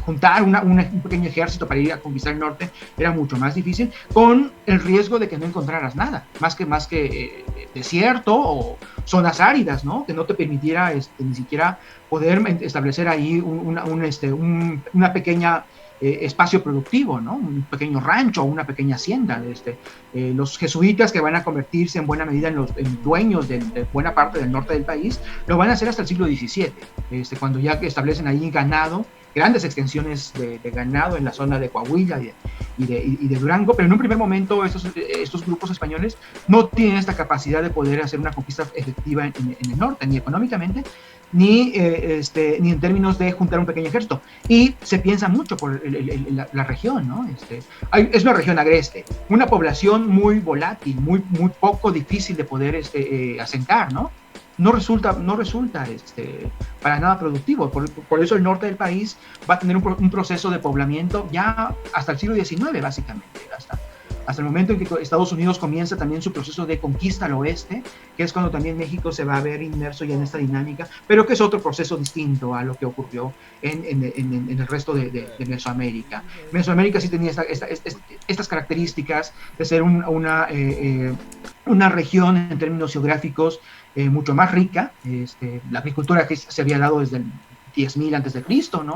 Juntar un pequeño ejército para ir a conquistar el norte era mucho más difícil, con el riesgo de que no encontraras nada, más que desierto o zonas áridas, ¿no? Que no te permitiera ni siquiera poder establecer ahí una pequeña espacio productivo, ¿no? Un pequeño rancho o una pequeña hacienda. Los jesuitas, que van a convertirse en buena medida en dueños de buena parte del norte del país, lo van a hacer hasta el siglo XVII, cuando ya establecen ahí ganado, grandes extensiones de ganado en la zona de Coahuila y de Durango, pero en un primer momento estos grupos españoles no tienen esta capacidad de poder hacer una conquista efectiva en el norte, ni económicamente, ni en términos de juntar un pequeño ejército. Y se piensa mucho por la región, ¿no? Es una región agreste, una población muy volátil, muy poco difícil de poder asentar, ¿no? No resulta para nada productivo. Por eso el norte del país va a tener un proceso de poblamiento ya hasta el siglo XIX, básicamente, hasta el momento en que Estados Unidos comienza también su proceso de conquista al oeste, que es cuando también México se va a ver inmerso ya en esta dinámica, pero que es otro proceso distinto a lo que ocurrió en el resto de Mesoamérica. Mesoamérica sí tenía estas características de ser una una región en términos geográficos mucho más rica. La agricultura que se había dado desde el 10.000 antes de Cristo, ¿no?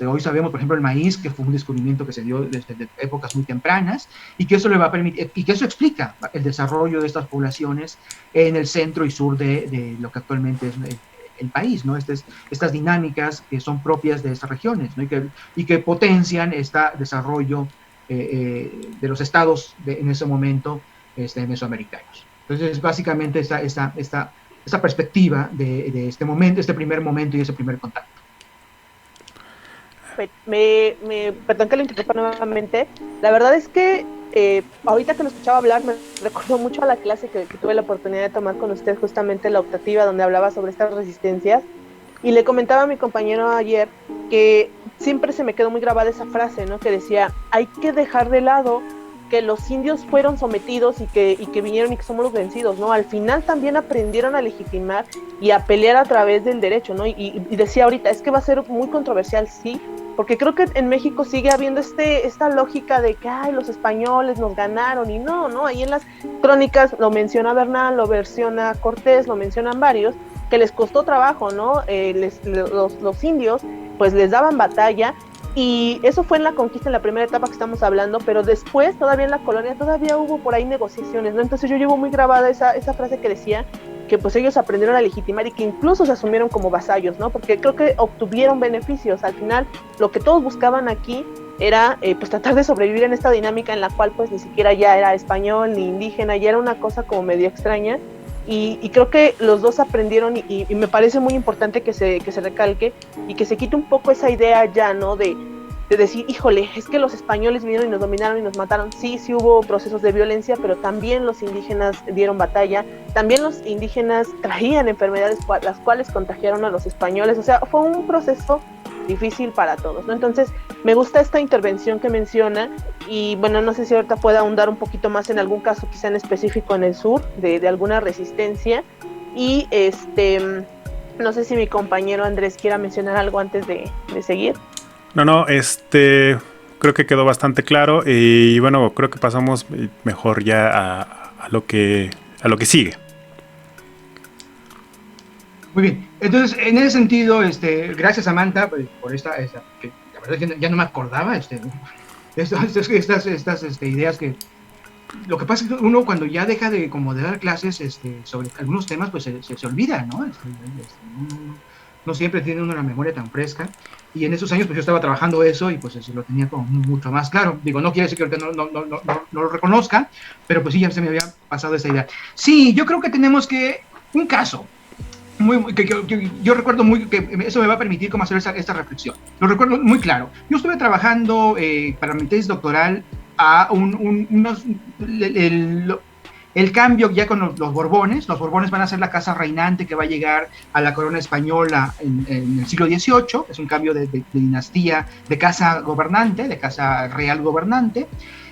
Hoy sabemos, por ejemplo, el maíz, que fue un descubrimiento que se dio desde épocas muy tempranas, y que eso le va a permitir, y que eso explica el desarrollo de estas poblaciones en el centro y sur de lo que actualmente es el país, ¿no? Estas dinámicas que son propias de estas regiones, ¿no? y que potencian este desarrollo de los estados en ese momento mesoamericanos. Entonces, básicamente esta perspectiva de este momento, este primer momento y ese primer contacto. Perdón que lo interrumpa nuevamente. La verdad es que ahorita que lo escuchaba hablar me recordó mucho a la clase que tuve la oportunidad de tomar con usted, justamente la optativa, donde hablaba sobre estas resistencias, y le comentaba a mi compañero ayer que siempre se me quedó muy grabada esa frase, ¿no? Que decía, hay que dejar de lado que los indios fueron sometidos y que vinieron y que somos los vencidos, ¿no? Al final también aprendieron a legitimar y a pelear a través del derecho, ¿no? Y decía ahorita, es que va a ser muy controversial, sí, porque creo que en México sigue habiendo esta lógica de que los españoles nos ganaron, y no, ahí en las crónicas lo menciona Bernal, lo menciona Cortés, lo mencionan varios, que les costó trabajo, ¿no? Los indios pues les daban batalla, y eso fue en la conquista, en la primera etapa que estamos hablando, pero después todavía en la colonia todavía hubo por ahí negociaciones, ¿no? Entonces yo llevo muy grabada esa frase que decía que pues ellos aprendieron a legitimar y que incluso se asumieron como vasallos, ¿no? Porque creo que obtuvieron beneficios. Al final lo que todos buscaban aquí era pues tratar de sobrevivir en esta dinámica en la cual pues ni siquiera ya era español ni indígena, ya era una cosa como medio extraña, y creo que los dos aprendieron, y me parece muy importante que se recalque y que se quite un poco esa idea ya, ¿no? De decir, híjole, es que los españoles vinieron y nos dominaron y nos mataron. Sí hubo procesos de violencia, pero también los indígenas dieron batalla, también los indígenas traían enfermedades las cuales contagiaron a los españoles, o sea, fue un proceso difícil para todos, ¿no? Entonces, me gusta esta intervención que menciona, y bueno, no sé si ahorita pueda ahondar un poquito más en algún caso, quizá en específico en el sur, de alguna resistencia, y no sé si mi compañero Andrés quiera mencionar algo antes de seguir. No, creo que quedó bastante claro, y bueno, creo que pasamos mejor ya a lo que sigue. Muy bien, entonces en ese sentido, gracias Samantha por esta que la verdad es que ya no me acordaba, estas ideas que lo que pasa es que uno cuando ya deja de dar clases sobre algunos temas, pues se olvida, ¿no? No siempre tiene uno la memoria tan fresca, y en esos años pues yo estaba trabajando eso y pues lo tenía como mucho más claro. Digo, no quiere decir que ahorita no lo reconozca, pero pues sí, ya se me había pasado esa idea. Sí, yo creo que tenemos un caso que yo recuerdo muy, que eso me va a permitir como hacer esta reflexión. Lo recuerdo muy claro. Yo estuve trabajando para mi tesis doctoral a el cambio ya con los Borbones. Los Borbones van a ser la casa reinante que va a llegar a la corona española en el siglo XVIII. Es un cambio de dinastía, de casa gobernante, de casa real gobernante.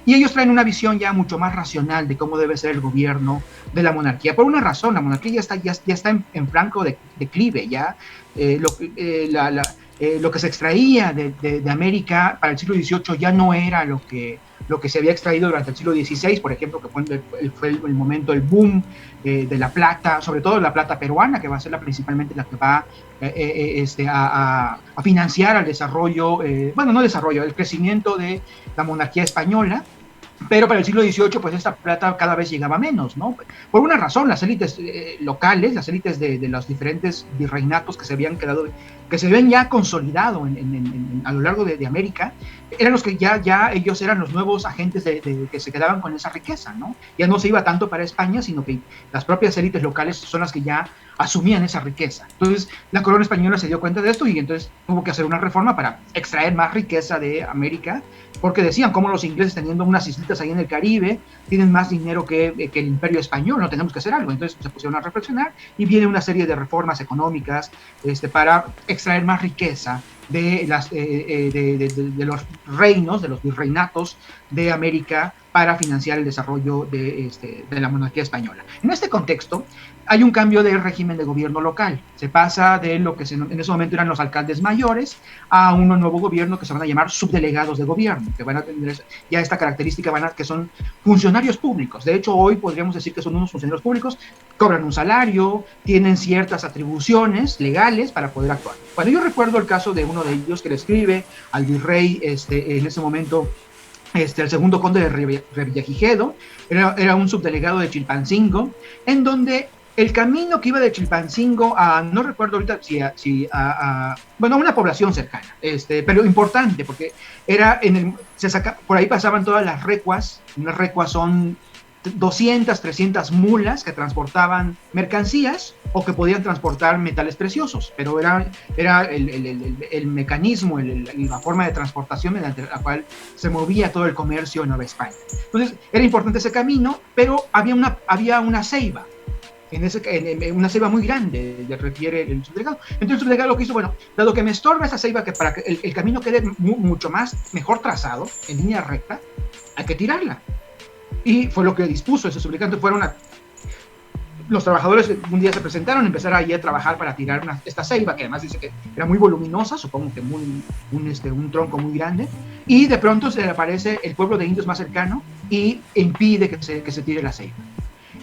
Y ellos traen una visión ya mucho más racional de cómo debe ser el gobierno de la monarquía. Por una razón, la monarquía ya está en franco declive. Ya lo que se extraía de América para el siglo XVIII ya no era lo que se había extraído durante el siglo XVI, por ejemplo, que fue el momento, el boom de la plata, sobre todo la plata peruana, que va a ser principalmente la que va a financiar el desarrollo, el crecimiento de la monarquía española. Pero para el siglo XVIII, pues esta plata cada vez llegaba menos, ¿no? Por una razón, las élites locales, las élites de los diferentes virreinatos que se habían ya consolidado a lo largo de América, eran los que ya ellos eran los nuevos agentes que se quedaban con esa riqueza, ¿no? Ya no se iba tanto para España, sino que las propias élites locales son las que ya asumían esa riqueza. Entonces, la corona española se dio cuenta de esto y entonces tuvo que hacer una reforma para extraer más riqueza de América, porque decían, como los ingleses, teniendo unas islitas ahí en el Caribe, tienen más dinero que el imperio español, no tenemos que hacer algo. Entonces se pusieron a reflexionar y viene una serie de reformas económicas para extraer más riqueza de los reinos, de los virreinatos de América para financiar el desarrollo de la monarquía española. En este contexto, hay un cambio de régimen de gobierno local. Se pasa de lo que en ese momento eran los alcaldes mayores a un nuevo gobierno que se van a llamar subdelegados de gobierno, que van a tener ya esta característica, que son funcionarios públicos. De hecho, hoy podríamos decir que son unos funcionarios públicos, cobran un salario, tienen ciertas atribuciones legales para poder actuar. Bueno, yo recuerdo el caso de uno de ellos que le escribe al virrey en ese momento, el segundo conde de Revillagigedo, era un subdelegado de Chilpancingo, en donde el camino que iba de Chilpancingo a, no recuerdo ahorita a una población cercana, pero importante, porque era por ahí pasaban todas las recuas. Unas recuas son 200, 300 mulas que transportaban mercancías o que podían transportar metales preciosos, pero era el mecanismo, la forma de transportación mediante la cual se movía todo el comercio en Nueva España. Entonces era importante ese camino, pero había una ceiba, una ceiba muy grande, le refiere el subdelegado. Entonces el subdelegado lo que hizo, bueno, dado que me estorba esa ceiba, que para que el camino quede mucho mejor trazado, en línea recta, hay que tirarla. Y fue lo que dispuso ese subdelegado. Los trabajadores un día se presentaron, empezaron allí a trabajar para tirar esta ceiba, que además dice que era muy voluminosa, supongo que un tronco muy grande, y de pronto se le aparece el pueblo de indios más cercano y impide que se tire la ceiba.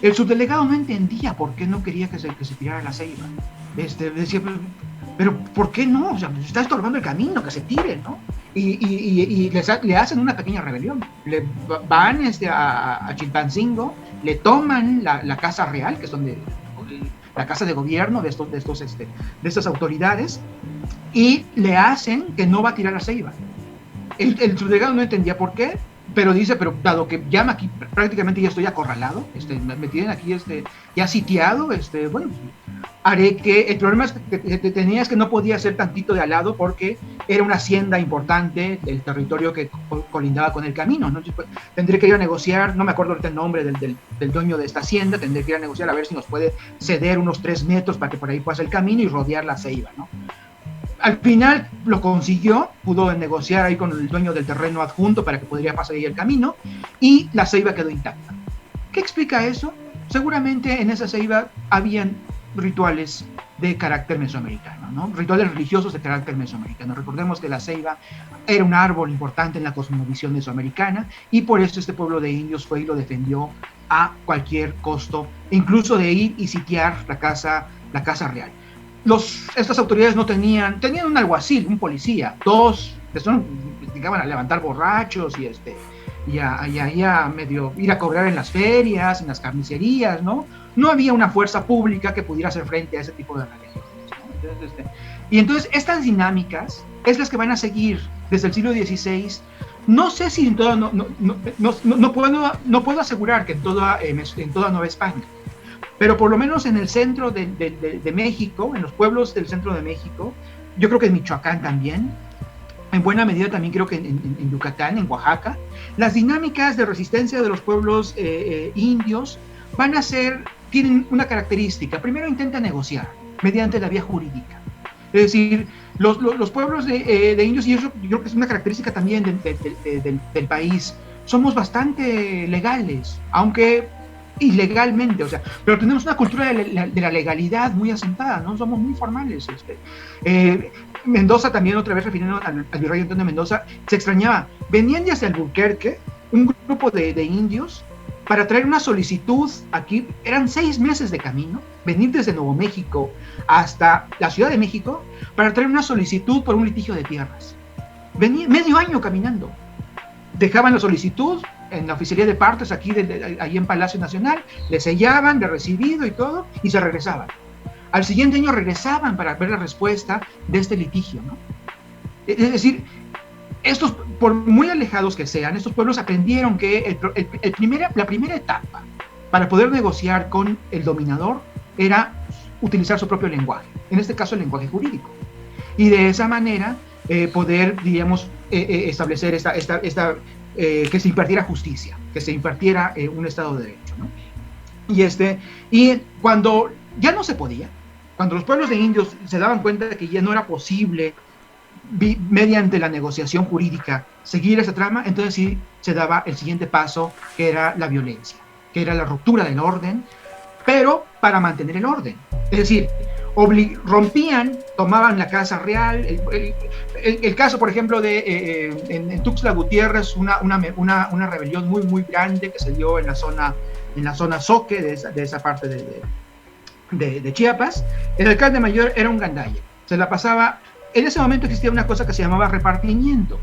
El subdelegado no entendía por qué no quería que se tirara la ceiba. Decía, pero ¿por qué no? O sea, está estorbando el camino, que se tire, ¿no? Y le hacen una pequeña rebelión. Van a Chilpancingo, le toman la casa real, que es donde la casa de gobierno de estas autoridades, y le hacen que no va a tirar la ceiba. El subdelegado no entendía por qué, pero dice, dado que ya aquí prácticamente ya estoy acorralado, me tienen aquí ya sitiado, bueno, haré que... El problema es que tenías que no podía ser tantito de al lado porque era una hacienda importante del territorio que colindaba con el camino, ¿no? Entonces, tendré que ir a negociar, no me acuerdo ahorita el nombre del dueño de esta hacienda, tendré que ir a negociar a ver si nos puede ceder unos 3 metros para que por ahí pase el camino y rodear la ceiba, ¿no? Al final lo consiguió, pudo negociar ahí con el dueño del terreno adjunto para que pudiera pasar ahí el camino, y la ceiba quedó intacta. ¿Qué explica eso? Seguramente en esa ceiba habían rituales de carácter mesoamericano, ¿no? Rituales religiosos de carácter mesoamericano. Recordemos que la ceiba era un árbol importante en la cosmovisión mesoamericana, y por eso este pueblo de indios fue y lo defendió a cualquier costo, incluso de ir y sitiar la casa real. Estas autoridades no tenían un alguacil, un policía, 2 que dedicaban a levantar borrachos y a medio ir a cobrar en las ferias, en las carnicerías, ¿no? No había una fuerza pública que pudiera hacer frente a ese tipo de rebeliones, ¿no? Entonces estas dinámicas es las que van a seguir desde el siglo XVI. No sé si no puedo asegurar que en toda Nueva España, pero por lo menos en el centro de México, en los pueblos del centro de México, yo creo que en Michoacán también, en buena medida también creo que en Yucatán, en Oaxaca, las dinámicas de resistencia de los pueblos indios tienen una característica. Primero intentan negociar mediante la vía jurídica. Es decir, los pueblos de indios, y eso yo creo que es una característica también del país, somos bastante legales, aunque ilegalmente, pero tenemos una cultura de la legalidad muy asentada, ¿no? Somos muy formales. Mendoza también, otra vez refiriendo al virrey Antonio Mendoza, se extrañaba. Venían desde Albuquerque un grupo de indios para traer una solicitud aquí, eran 6 meses de camino, venir desde Nuevo México hasta la Ciudad de México para traer una solicitud por un litigio de tierras. Venía medio año caminando. Dejaban la solicitud en la oficialía de partes ahí en Palacio Nacional, le sellaban de recibido y todo, y se regresaban. Al siguiente año regresaban para ver la respuesta de este litigio, ¿no? Es decir, por muy alejados que sean, estos pueblos aprendieron que la primera etapa para poder negociar con el dominador era utilizar su propio lenguaje, en este caso el lenguaje jurídico, y de esa manera poder, diríamos, establecer que se impartiera justicia, que se impartiera un Estado de Derecho, ¿no? Y cuando ya no se podía, cuando los pueblos de indios se daban cuenta de que ya no era posible mediante la negociación jurídica, seguir esa trama, entonces sí se daba el siguiente paso, que era la violencia, que era la ruptura del orden, pero para mantener el orden. Es decir, rompían, tomaban la casa real. El caso, por ejemplo, en Tuxtla Gutiérrez, una rebelión muy, muy grande que se dio en la zona Zoque de esa parte de Chiapas. El alcalde mayor era un gandaya. Se la pasaba. En ese momento existía una cosa que se llamaba repartimiento,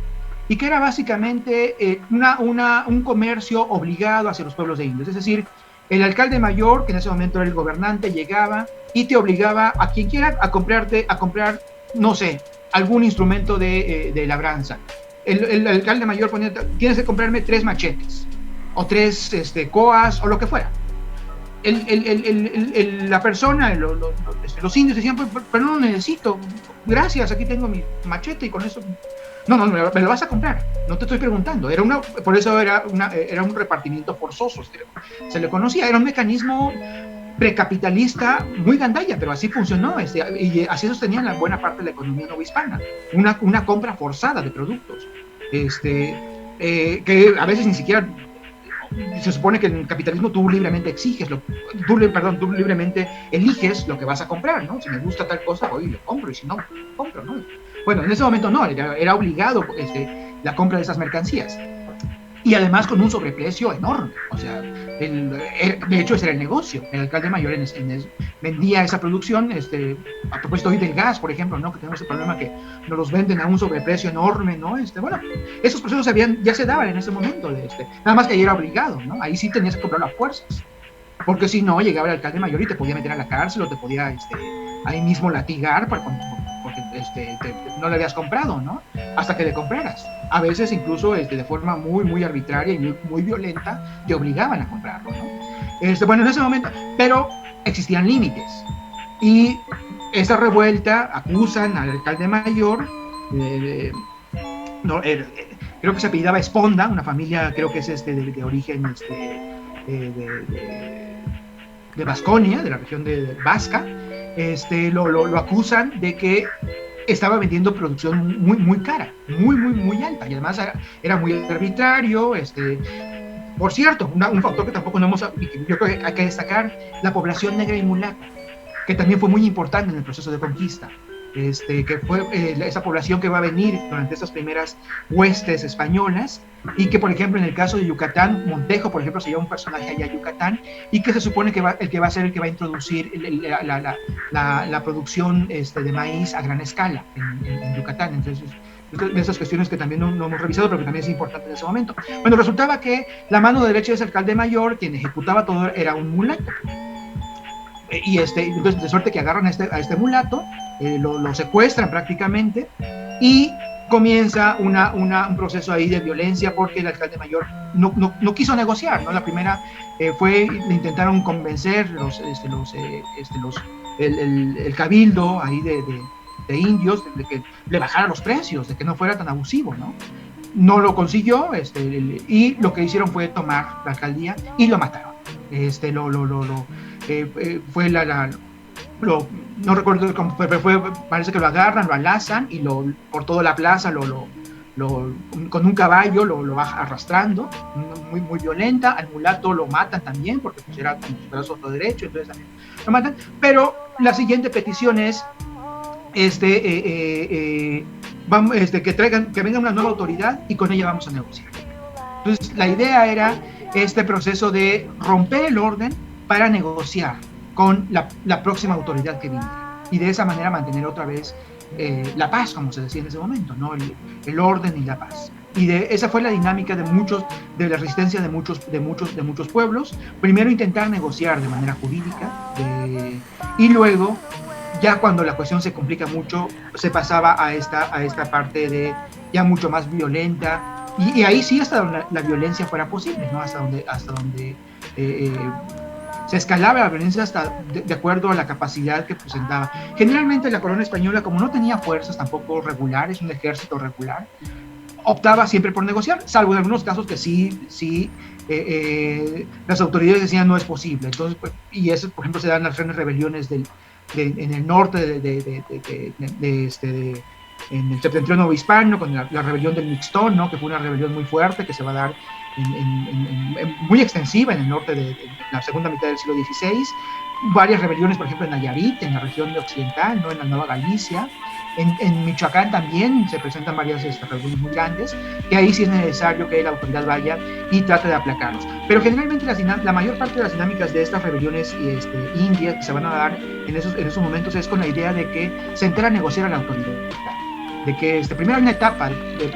y que era básicamente un comercio obligado hacia los pueblos de indios. Es decir, el alcalde mayor, que en ese momento era el gobernante, llegaba y te obligaba a quien quiera a comprar, no sé, algún instrumento de labranza. El alcalde mayor ponía, tienes que comprarme 3 machetes, o 3 coas, o lo que fuera. La persona, los indios decían, pero no lo necesito, gracias, aquí tengo mi machete y con eso... No, me lo vas a comprar, no te estoy preguntando. Por eso era un repartimiento forzoso, se le conocía, era un mecanismo precapitalista muy gandalla, pero así funcionó, y así sostenían la buena parte de la economía novohispana, una compra forzada de productos, que a veces ni siquiera... Se supone que en el capitalismo tú libremente tú libremente eliges lo que vas a comprar, ¿no? Si me gusta tal cosa, voy y lo compro, y si no, compro, ¿no? Bueno, en ese momento no, era obligado la compra de esas mercancías. Y además con un sobreprecio enorme. O sea, de hecho ese era el negocio. El alcalde mayor vendía esa producción, a propósito hoy del gas, por ejemplo, ¿no? Que tenemos el problema que nos los venden a un sobreprecio enorme, ¿no? Bueno, esos procesos ya se daban en ese momento, nada más que ahí era obligado, ¿no? Ahí sí tenías que comprar las fuerzas, porque si no, llegaba el alcalde mayor y te podía meter a la cárcel o te podía ahí mismo latigar porque no le habías comprado, ¿no? Hasta que le compraras. A veces incluso de forma muy, muy arbitraria y muy, muy violenta te obligaban a comprarlo, ¿no? Bueno, en ese momento, pero existían límites. Y esa revuelta acusan al alcalde mayor, creo que se apellidaba Esponda, una familia, creo que es de origen de Vasconia, de la región de Vasca. Lo acusan de que estaba vendiendo producción muy, muy cara, muy, muy, muy alta, y además era muy arbitrario. Por cierto, un factor que tampoco yo creo que hay que destacar, la población negra y mulata, que también fue muy importante en el proceso de conquista, que fue esa población que va a venir durante estas primeras huestes españolas, y que, por ejemplo, en el caso de Yucatán, Montejo, por ejemplo, se lleva un personaje allá a Yucatán, y que se supone que va a ser el que va a introducir la producción de maíz a gran escala en Yucatán. Entonces, de esas cuestiones que también no hemos revisado, pero que también es importante en ese momento. Bueno, resultaba que la mano derecha de ese alcalde mayor, quien ejecutaba todo, era un mulato. Y entonces, de suerte que agarran a este mulato, lo secuestran prácticamente, y comienza un proceso ahí de violencia, porque el alcalde mayor no quiso negociar, ¿no? La primera le intentaron convencer el cabildo ahí de indios de que le bajara los precios, de que no fuera tan abusivo, ¿no? No lo consiguió, y lo que hicieron fue tomar la alcaldía y lo mataron. Fue no recuerdo cómo fue, parece que lo agarran, lo alazan y por toda la plaza con un caballo lo baja arrastrando, muy, muy violenta. Al mulato lo matan también, porque pues era como su brazo derecho, entonces también lo matan. Pero la siguiente petición es que venga una nueva autoridad y con ella vamos a negociar. Entonces la idea era este proceso de romper el orden para negociar con la próxima autoridad que viniera, y de esa manera mantener otra vez la paz, como se decía en ese momento, ¿no? El orden y la paz. Y esa fue la dinámica de la resistencia de muchos pueblos. Primero intentar negociar de manera jurídica, y luego, ya cuando la cuestión se complica mucho, se pasaba a esta parte ya mucho más violenta, y ahí sí hasta donde la violencia fuera posible, ¿no? Hasta donde se escalaba la violencia de acuerdo a la capacidad que presentaba. Generalmente la corona española, como no tenía fuerzas tampoco regulares, un ejército regular, optaba siempre por negociar, salvo en algunos casos que sí las autoridades decían no es posible. Entonces, y eso, por ejemplo, se dan las grandes rebeliones en el norte en el septentrión hispano, con la rebelión del Mixtón, ¿no? Que fue una rebelión muy fuerte que se va a dar muy extensiva en el norte de la segunda mitad del siglo XVI. Varias rebeliones, por ejemplo, en Nayarit, en la región occidental, ¿no? En la Nueva Galicia. En Michoacán también se presentan varias rebeliones muy grandes, que ahí sí es necesario que la autoridad vaya y trate de aplacarlos. Pero generalmente la mayor parte de las dinámicas de estas rebeliones indias que se van a dar en esos momentos es con la idea de que se entera a negociar a la autoridad, de que primero hay una etapa de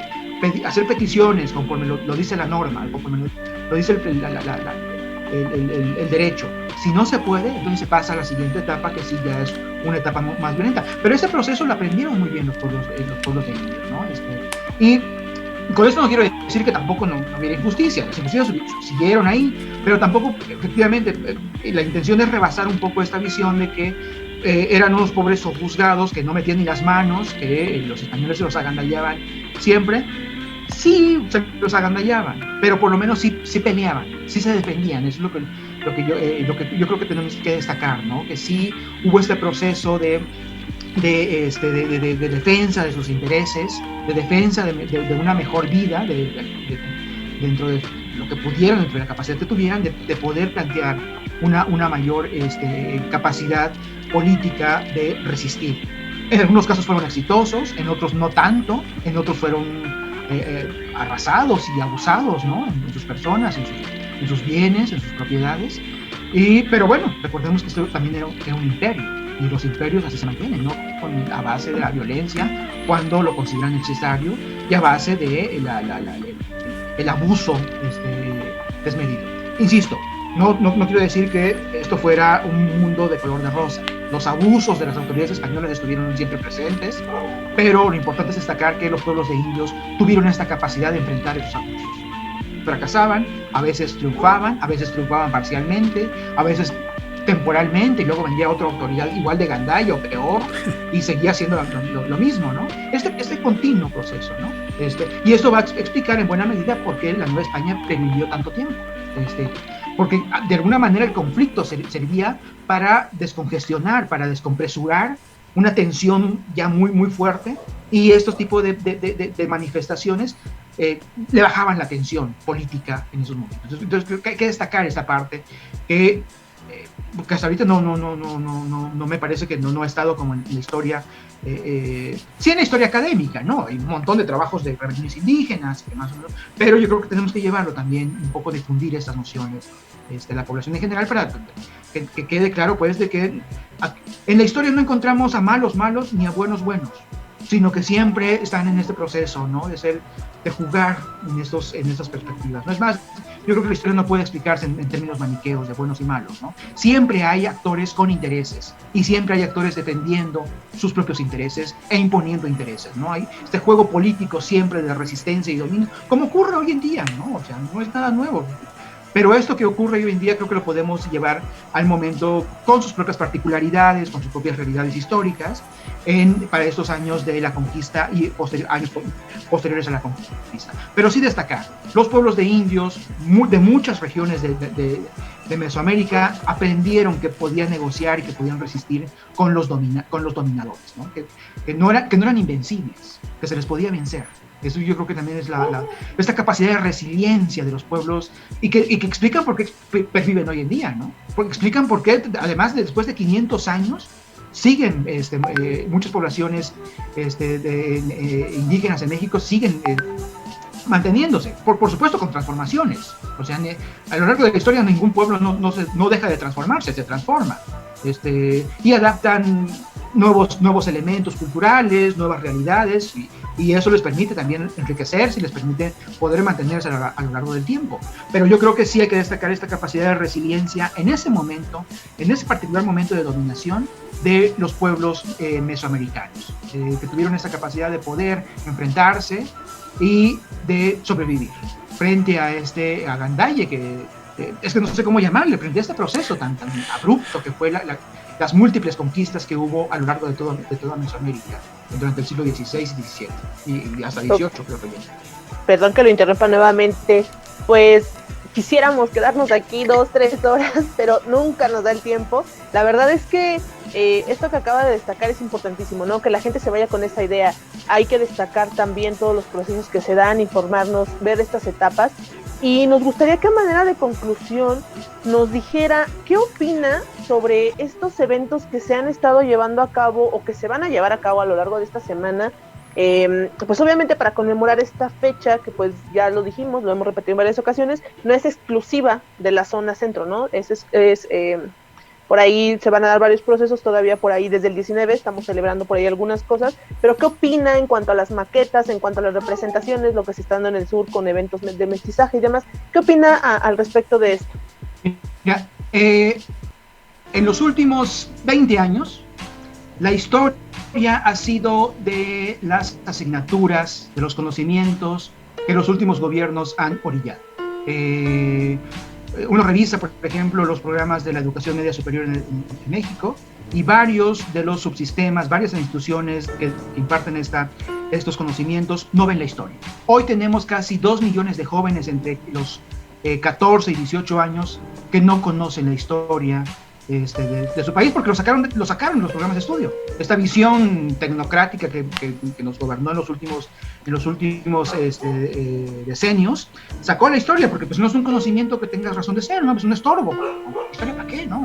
hacer peticiones conforme lo dice la norma, conforme lo dice el derecho. Si no se puede, entonces se pasa a la siguiente etapa, que sí ya es una etapa más violenta. Pero ese proceso lo aprendieron muy bien los pueblos de indios, ¿no? Y con esto no quiero decir que tampoco no hubiera injusticia. Las injusticias siguieron ahí, pero tampoco, efectivamente, la intención es rebasar un poco esta visión de que eran unos pobres sojuzgados que no metían ni las manos, que los españoles se los agandallaban siempre. Sí se los agandallaban, pero por lo menos sí peleaban, sí se defendían. Eso es lo que yo creo que tenemos que destacar, ¿no? Que sí hubo este proceso de defensa de sus intereses, de defensa de una mejor vida, dentro de lo que pudieran, dentro de la capacidad que tuvieran, de poder plantear una mayor capacidad política de resistir. En algunos casos fueron exitosos, en otros no tanto, en otros fueron arrasados y abusados, ¿no? En sus personas, en sus bienes, en sus propiedades. Pero bueno, recordemos que esto también era un imperio, y los imperios así se mantienen, ¿no? A base de la violencia, cuando lo consideran necesario, y a base de el abuso desmedido. Insisto, no quiero decir que esto fuera un mundo de color de rosa. Los abusos de las autoridades españolas estuvieron siempre presentes, pero lo importante es destacar que los pueblos de indios tuvieron esta capacidad de enfrentar esos abusos. Fracasaban, a veces triunfaban parcialmente, a veces temporalmente, y luego vendría otra autoridad igual de gandalla o peor, y seguía haciendo lo mismo, ¿no? Este continuo proceso, ¿no? Y esto va a explicar en buena medida por qué la Nueva España previvió tanto tiempo. Porque de alguna manera el conflicto servía para descongestionar, para descompresurar una tensión ya muy, muy fuerte, y estos tipos de manifestaciones le bajaban la tensión política en esos momentos. Entonces creo que hay que destacar esta parte que hasta ahorita no me parece que no ha estado como en la historia, sí en la historia académica, ¿no? Hay un montón de trabajos de rebeliones indígenas, más o menos, pero yo creo que tenemos que llevarlo también, un poco difundir estas nociones de la población en general, para que quede claro, pues, de que en la historia no encontramos a malos ni a buenos, sino que siempre están en este proceso, ¿no? De jugar en estas perspectivas. No es más, yo creo que la historia no puede explicarse en términos maniqueos de buenos y malos, ¿no? Siempre hay actores con intereses, y siempre hay actores defendiendo sus propios intereses e imponiendo intereses, ¿no? Hay este juego político siempre de resistencia y dominio, como ocurre hoy en día, ¿no? O sea, no es nada nuevo. Pero esto que ocurre hoy en día creo que lo podemos llevar al momento con sus propias particularidades, con sus propias realidades históricas, para estos años de la conquista y años posteriores a la conquista. Pero sí destacar, los pueblos de indios de muchas regiones de Mesoamérica aprendieron que podían negociar y que podían resistir con los dominadores, ¿no? Que no eran invencibles, que se les podía vencer. Eso yo creo que también es esta capacidad de resiliencia de los pueblos, y que explican por qué perviven hoy en día, ¿no? Porque explican por qué, además después de 500 años, siguen muchas poblaciones indígenas en México siguen manteniéndose, por supuesto con transformaciones. O sea, a lo largo de la historia ningún pueblo no deja de transformarse, se transforma. Y adaptan nuevos elementos culturales, nuevas realidades, y eso les permite también enriquecerse y les permite poder mantenerse a lo largo del tiempo. Pero yo creo que sí hay que destacar esta capacidad de resiliencia en ese particular momento de dominación de los pueblos mesoamericanos, que tuvieron esa capacidad de poder enfrentarse y de sobrevivir frente a agandalle que es que no sé cómo llamarle, frente a este proceso tan abrupto que fue las múltiples conquistas que hubo a lo largo de toda Mesoamérica durante el siglo XVI y XVII y hasta XVIII, creo que ya. Perdón que lo interrumpa nuevamente, pues quisiéramos quedarnos aquí 2-3 horas, pero nunca nos da el tiempo. La verdad es que esto que acaba de destacar es importantísimo, ¿no? Que la gente se vaya con esa idea. Hay que destacar también todos los procesos que se dan, informarnos, ver estas etapas. Y nos gustaría que a manera de conclusión nos dijera qué opina sobre estos eventos que se han estado llevando a cabo o que se van a llevar a cabo a lo largo de esta semana. Pues obviamente para conmemorar esta fecha, que pues ya lo dijimos, lo hemos repetido en varias ocasiones, no es exclusiva de la zona centro, ¿no? Por ahí se van a dar varios procesos, todavía por ahí desde el 19 estamos celebrando por ahí algunas cosas, pero ¿qué opina en cuanto a las maquetas, en cuanto a las representaciones, lo que se está dando en el sur con eventos de mestizaje y demás? ¿Qué opina al respecto de esto? Ya, en los últimos 20 años, la historia ha sido de las asignaturas, de los conocimientos que los últimos gobiernos han orillado. Uno revisa, por ejemplo, los programas de la educación media superior en México y varios de los subsistemas, varias instituciones que imparten estos conocimientos no ven la historia. Hoy tenemos casi 2 millones de jóvenes entre los 14 y 18 años que no conocen la historia de su país porque lo sacaron de los programas de estudio. Esta visión tecnocrática que nos gobernó en los últimos decenios sacó la historia porque pues no es un conocimiento que tengas razón de ser, no es un estorbo. ¿Historia para qué, no?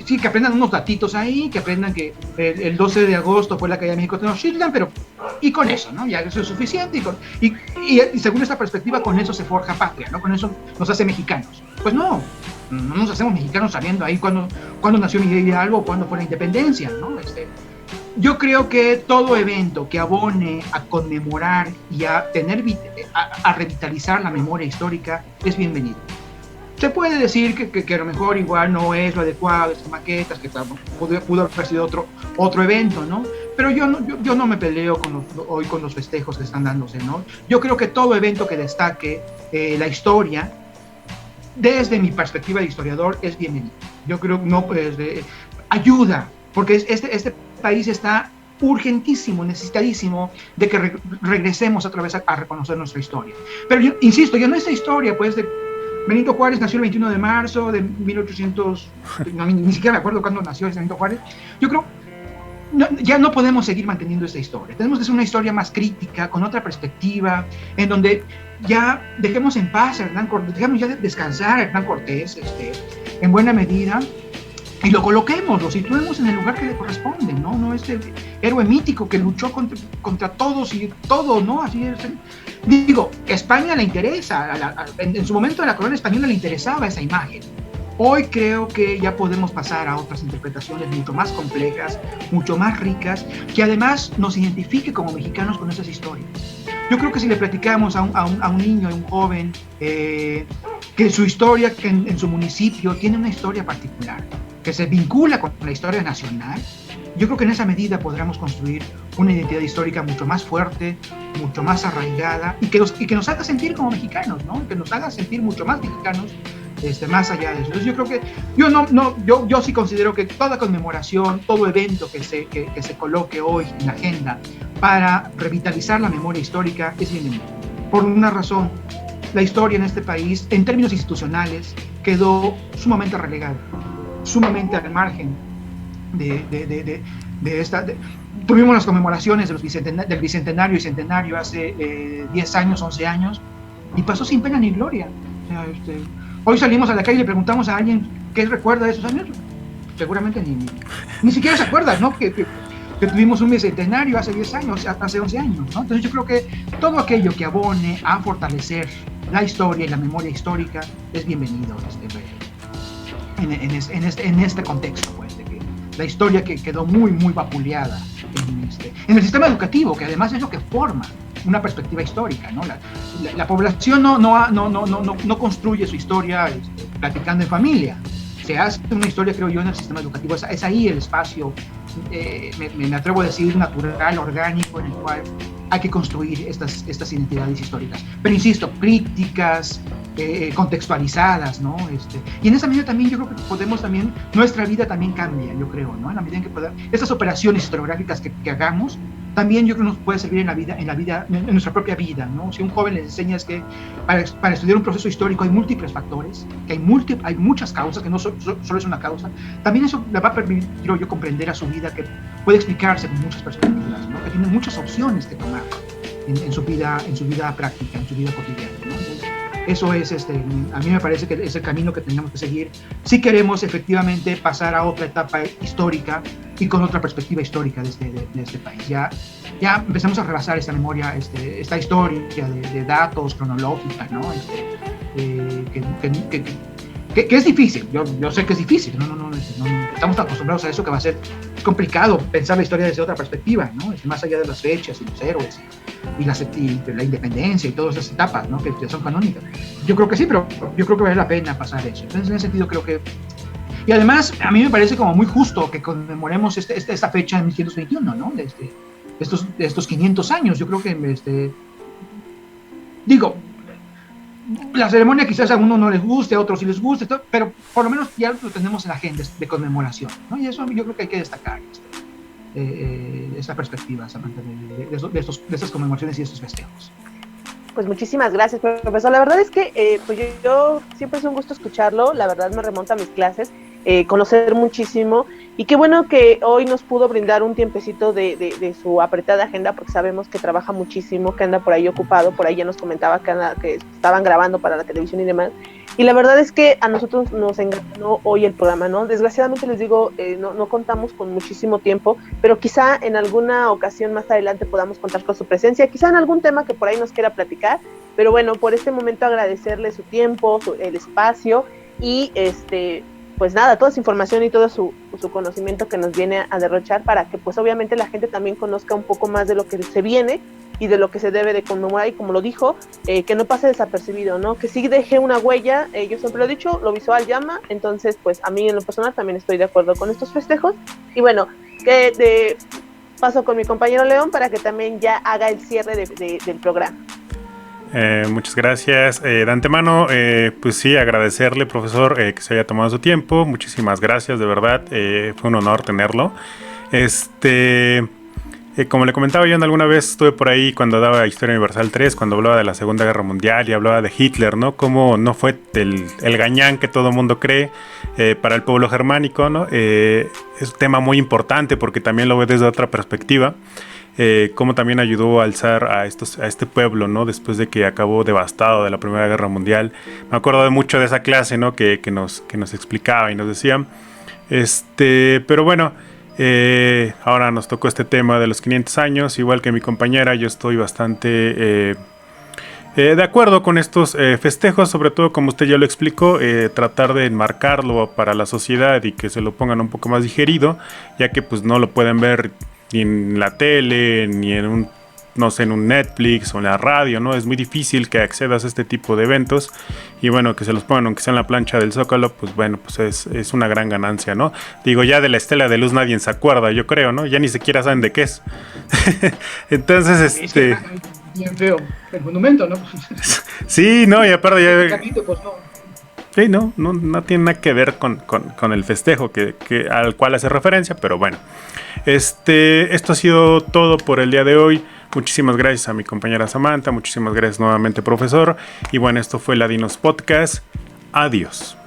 Sí, que aprendan unos datitos ahí, que aprendan que el 12 de agosto fue la caída de México Tenochtitlan, pero y con eso, ¿no? Ya eso es suficiente y según esta perspectiva con eso se forja patria, ¿no? Con eso nos hace mexicanos. Pues no nos hacemos mexicanos sabiendo ahí cuándo nació Miguel Hidalgo o cuándo fue la independencia, ¿no? Yo creo que todo evento que abone a conmemorar y a revitalizar la memoria histórica es bienvenido. Se puede decir que a lo mejor igual no es lo adecuado, estas maquetas, que pudo haber sido otro evento, ¿no? Pero yo no me peleo hoy con los festejos que están dándose, ¿no? Yo creo que todo evento que destaque la historia, desde mi perspectiva de historiador, es bienvenido. Yo creo que ayuda, porque este país está urgentísimo, necesitadísimo de que regresemos otra vez a reconocer nuestra historia. Pero yo insisto, ya no esta historia, pues, de Benito Juárez nació el 21 de marzo de 1800, ni siquiera me acuerdo cuándo nació ese Benito Juárez. Yo creo ya no podemos seguir manteniendo esta historia. Tenemos que hacer una historia más crítica, con otra perspectiva, en donde ya dejemos en paz a Hernán Cortés, dejemos ya descansar a Hernán Cortés, en buena medida, y lo coloquemos, lo situemos en el lugar que le corresponde, ¿no? No este héroe mítico que luchó contra todos y todo, ¿no? Así es. Digo, España le interesa, en su momento a la corona española le interesaba esa imagen. Hoy creo que ya podemos pasar a otras interpretaciones mucho más complejas, mucho más ricas, que además nos identifique como mexicanos con esas historias. Yo creo que si le platicamos a un niño, a un joven, que su historia, que en su municipio tiene una historia particular, que se vincula con la historia nacional, yo creo que en esa medida podremos construir una identidad histórica mucho más fuerte, mucho más arraigada y que nos haga sentir como mexicanos, ¿no? Que nos haga sentir mucho más mexicanos, más allá de eso. Entonces yo creo que yo sí considero que toda conmemoración, todo evento que se coloque hoy en la agenda para revitalizar la memoria histórica es bienvenido. Por una razón, la historia en este país, en términos institucionales, quedó sumamente relegada, sumamente al margen de esta. Tuvimos las conmemoraciones del bicentenario y centenario hace 10 años, 11 años, y pasó sin pena ni gloria. O sea, hoy salimos a la calle y le preguntamos a alguien qué recuerda de esos años. Seguramente ni siquiera se acuerda, ¿no? Que tuvimos un bicentenario hace 10 años, hace 11 años, ¿no? Entonces yo creo que todo aquello que abone a fortalecer la historia y la memoria histórica es bienvenido en este contexto, pues, de que la historia que quedó muy, muy vapuleada en el sistema educativo, que además es lo que forma una perspectiva histórica, ¿no? La población no construye su historia platicando en familia. Se hace una historia, creo yo, en el sistema educativo. Es ahí el espacio, me atrevo a decir, natural, orgánico, en el cual hay que construir estas identidades históricas. Pero insisto, críticas, contextualizadas, ¿no? Y en esa medida también yo creo que podemos también, nuestra vida también cambia, yo creo, ¿no? En la medida en que estas operaciones historiográficas que hagamos también yo creo que nos puede servir en nuestra propia vida, ¿no? Si a un joven le enseñas que para estudiar un proceso histórico hay múltiples factores, que hay muchas causas, que no solo es una causa, también eso le va a permitir, creo yo, comprender a su vida que puede explicarse con muchas perspectivas, ¿no? Que tiene muchas opciones que tomar en su vida práctica, en su vida cotidiana, ¿no? Entonces, eso es, a mí me parece que es el camino que tenemos que seguir si queremos efectivamente pasar a otra etapa histórica y con otra perspectiva histórica de este país. Ya empezamos a rebasar esta memoria, esta historia de datos cronológica, ¿no? Que es difícil, yo sé que es difícil, no estamos acostumbrados a eso, que va a ser complicado pensar la historia desde otra perspectiva, ¿no? Más allá de las fechas y los héroes y la independencia y todas esas etapas, ¿no? Que son canónicas. Yo creo que sí, pero yo creo que vale la pena pasar eso. Entonces, en ese sentido, creo que... Y además, a mí me parece como muy justo que conmemoremos esta fecha en 1521, ¿no? De estos 500 años. Yo creo que, la ceremonia quizás a algunos no les guste, a otros sí les guste, pero por lo menos ya lo tenemos en la agenda de conmemoración, ¿no? Y eso yo creo que hay que destacar, esta perspectiva, Samantha, de estas conmemoraciones y estos festejos. Pues muchísimas gracias, profesor. La verdad es que pues yo siempre es un gusto escucharlo, la verdad me remonta a mis clases, conocer muchísimo, y qué bueno que hoy nos pudo brindar un tiempecito de su apretada agenda, porque sabemos que trabaja muchísimo, que anda por ahí ocupado, por ahí ya nos comentaba que estaban grabando para la televisión y demás, y la verdad es que a nosotros nos enganó hoy el programa, ¿no? Desgraciadamente les digo, no contamos con muchísimo tiempo, pero quizá en alguna ocasión más adelante podamos contar con su presencia, quizá en algún tema que por ahí nos quiera platicar, pero bueno, por este momento agradecerle su tiempo, el espacio, y pues nada, toda esa información y todo su conocimiento que nos viene a derrochar, para que pues obviamente la gente también conozca un poco más de lo que se viene y de lo que se debe de conmemorar, y como lo dijo, que no pase desapercibido, ¿no? Que sí deje una huella, yo siempre lo he dicho, lo visual llama, entonces pues a mí en lo personal también estoy de acuerdo con estos festejos, y bueno, que paso con mi compañero León para que también ya haga el cierre del programa. Muchas gracias. De antemano, pues sí, agradecerle, profesor, que se haya tomado su tiempo. Muchísimas gracias, de verdad. Fue un honor tenerlo. Como le comentaba, yo alguna vez estuve por ahí cuando daba Historia Universal 3, cuando hablaba de la Segunda Guerra Mundial y hablaba de Hitler, ¿no? Cómo no fue el gañán que todo mundo cree para el pueblo germánico, ¿no? Es un tema muy importante porque también lo ve desde otra perspectiva. Cómo también ayudó a alzar a este pueblo, ¿no? Después de que acabó devastado de la Primera Guerra Mundial. Me acuerdo de mucho de esa clase, ¿no? Que nos explicaba y nos decía. Pero bueno, ahora nos tocó este tema de los 500 años. Igual que mi compañera, yo estoy bastante de acuerdo con estos festejos, sobre todo como usted ya lo explicó, tratar de enmarcarlo para la sociedad y que se lo pongan un poco más digerido, ya que pues no lo pueden ver ni en la tele, ni en un Netflix o en la radio, ¿no? Es muy difícil que accedas a este tipo de eventos, y bueno, que se los pongan aunque sea en la plancha del Zócalo, pues bueno, pues es una gran ganancia, ¿no? Digo, ya de la Estela de Luz nadie se acuerda, yo creo, ¿no? Ya ni siquiera saben de qué es. Entonces, bien feo el monumento, ¿no? Sí, no, y aparte ya... Pues no. Sí, no tiene nada que ver con el festejo al cual hace referencia, pero bueno. Esto ha sido todo por el día de hoy. Muchísimas gracias a mi compañera Samantha, muchísimas gracias nuevamente, profesor. Y bueno, esto fue Ladinos Podcast. Adiós.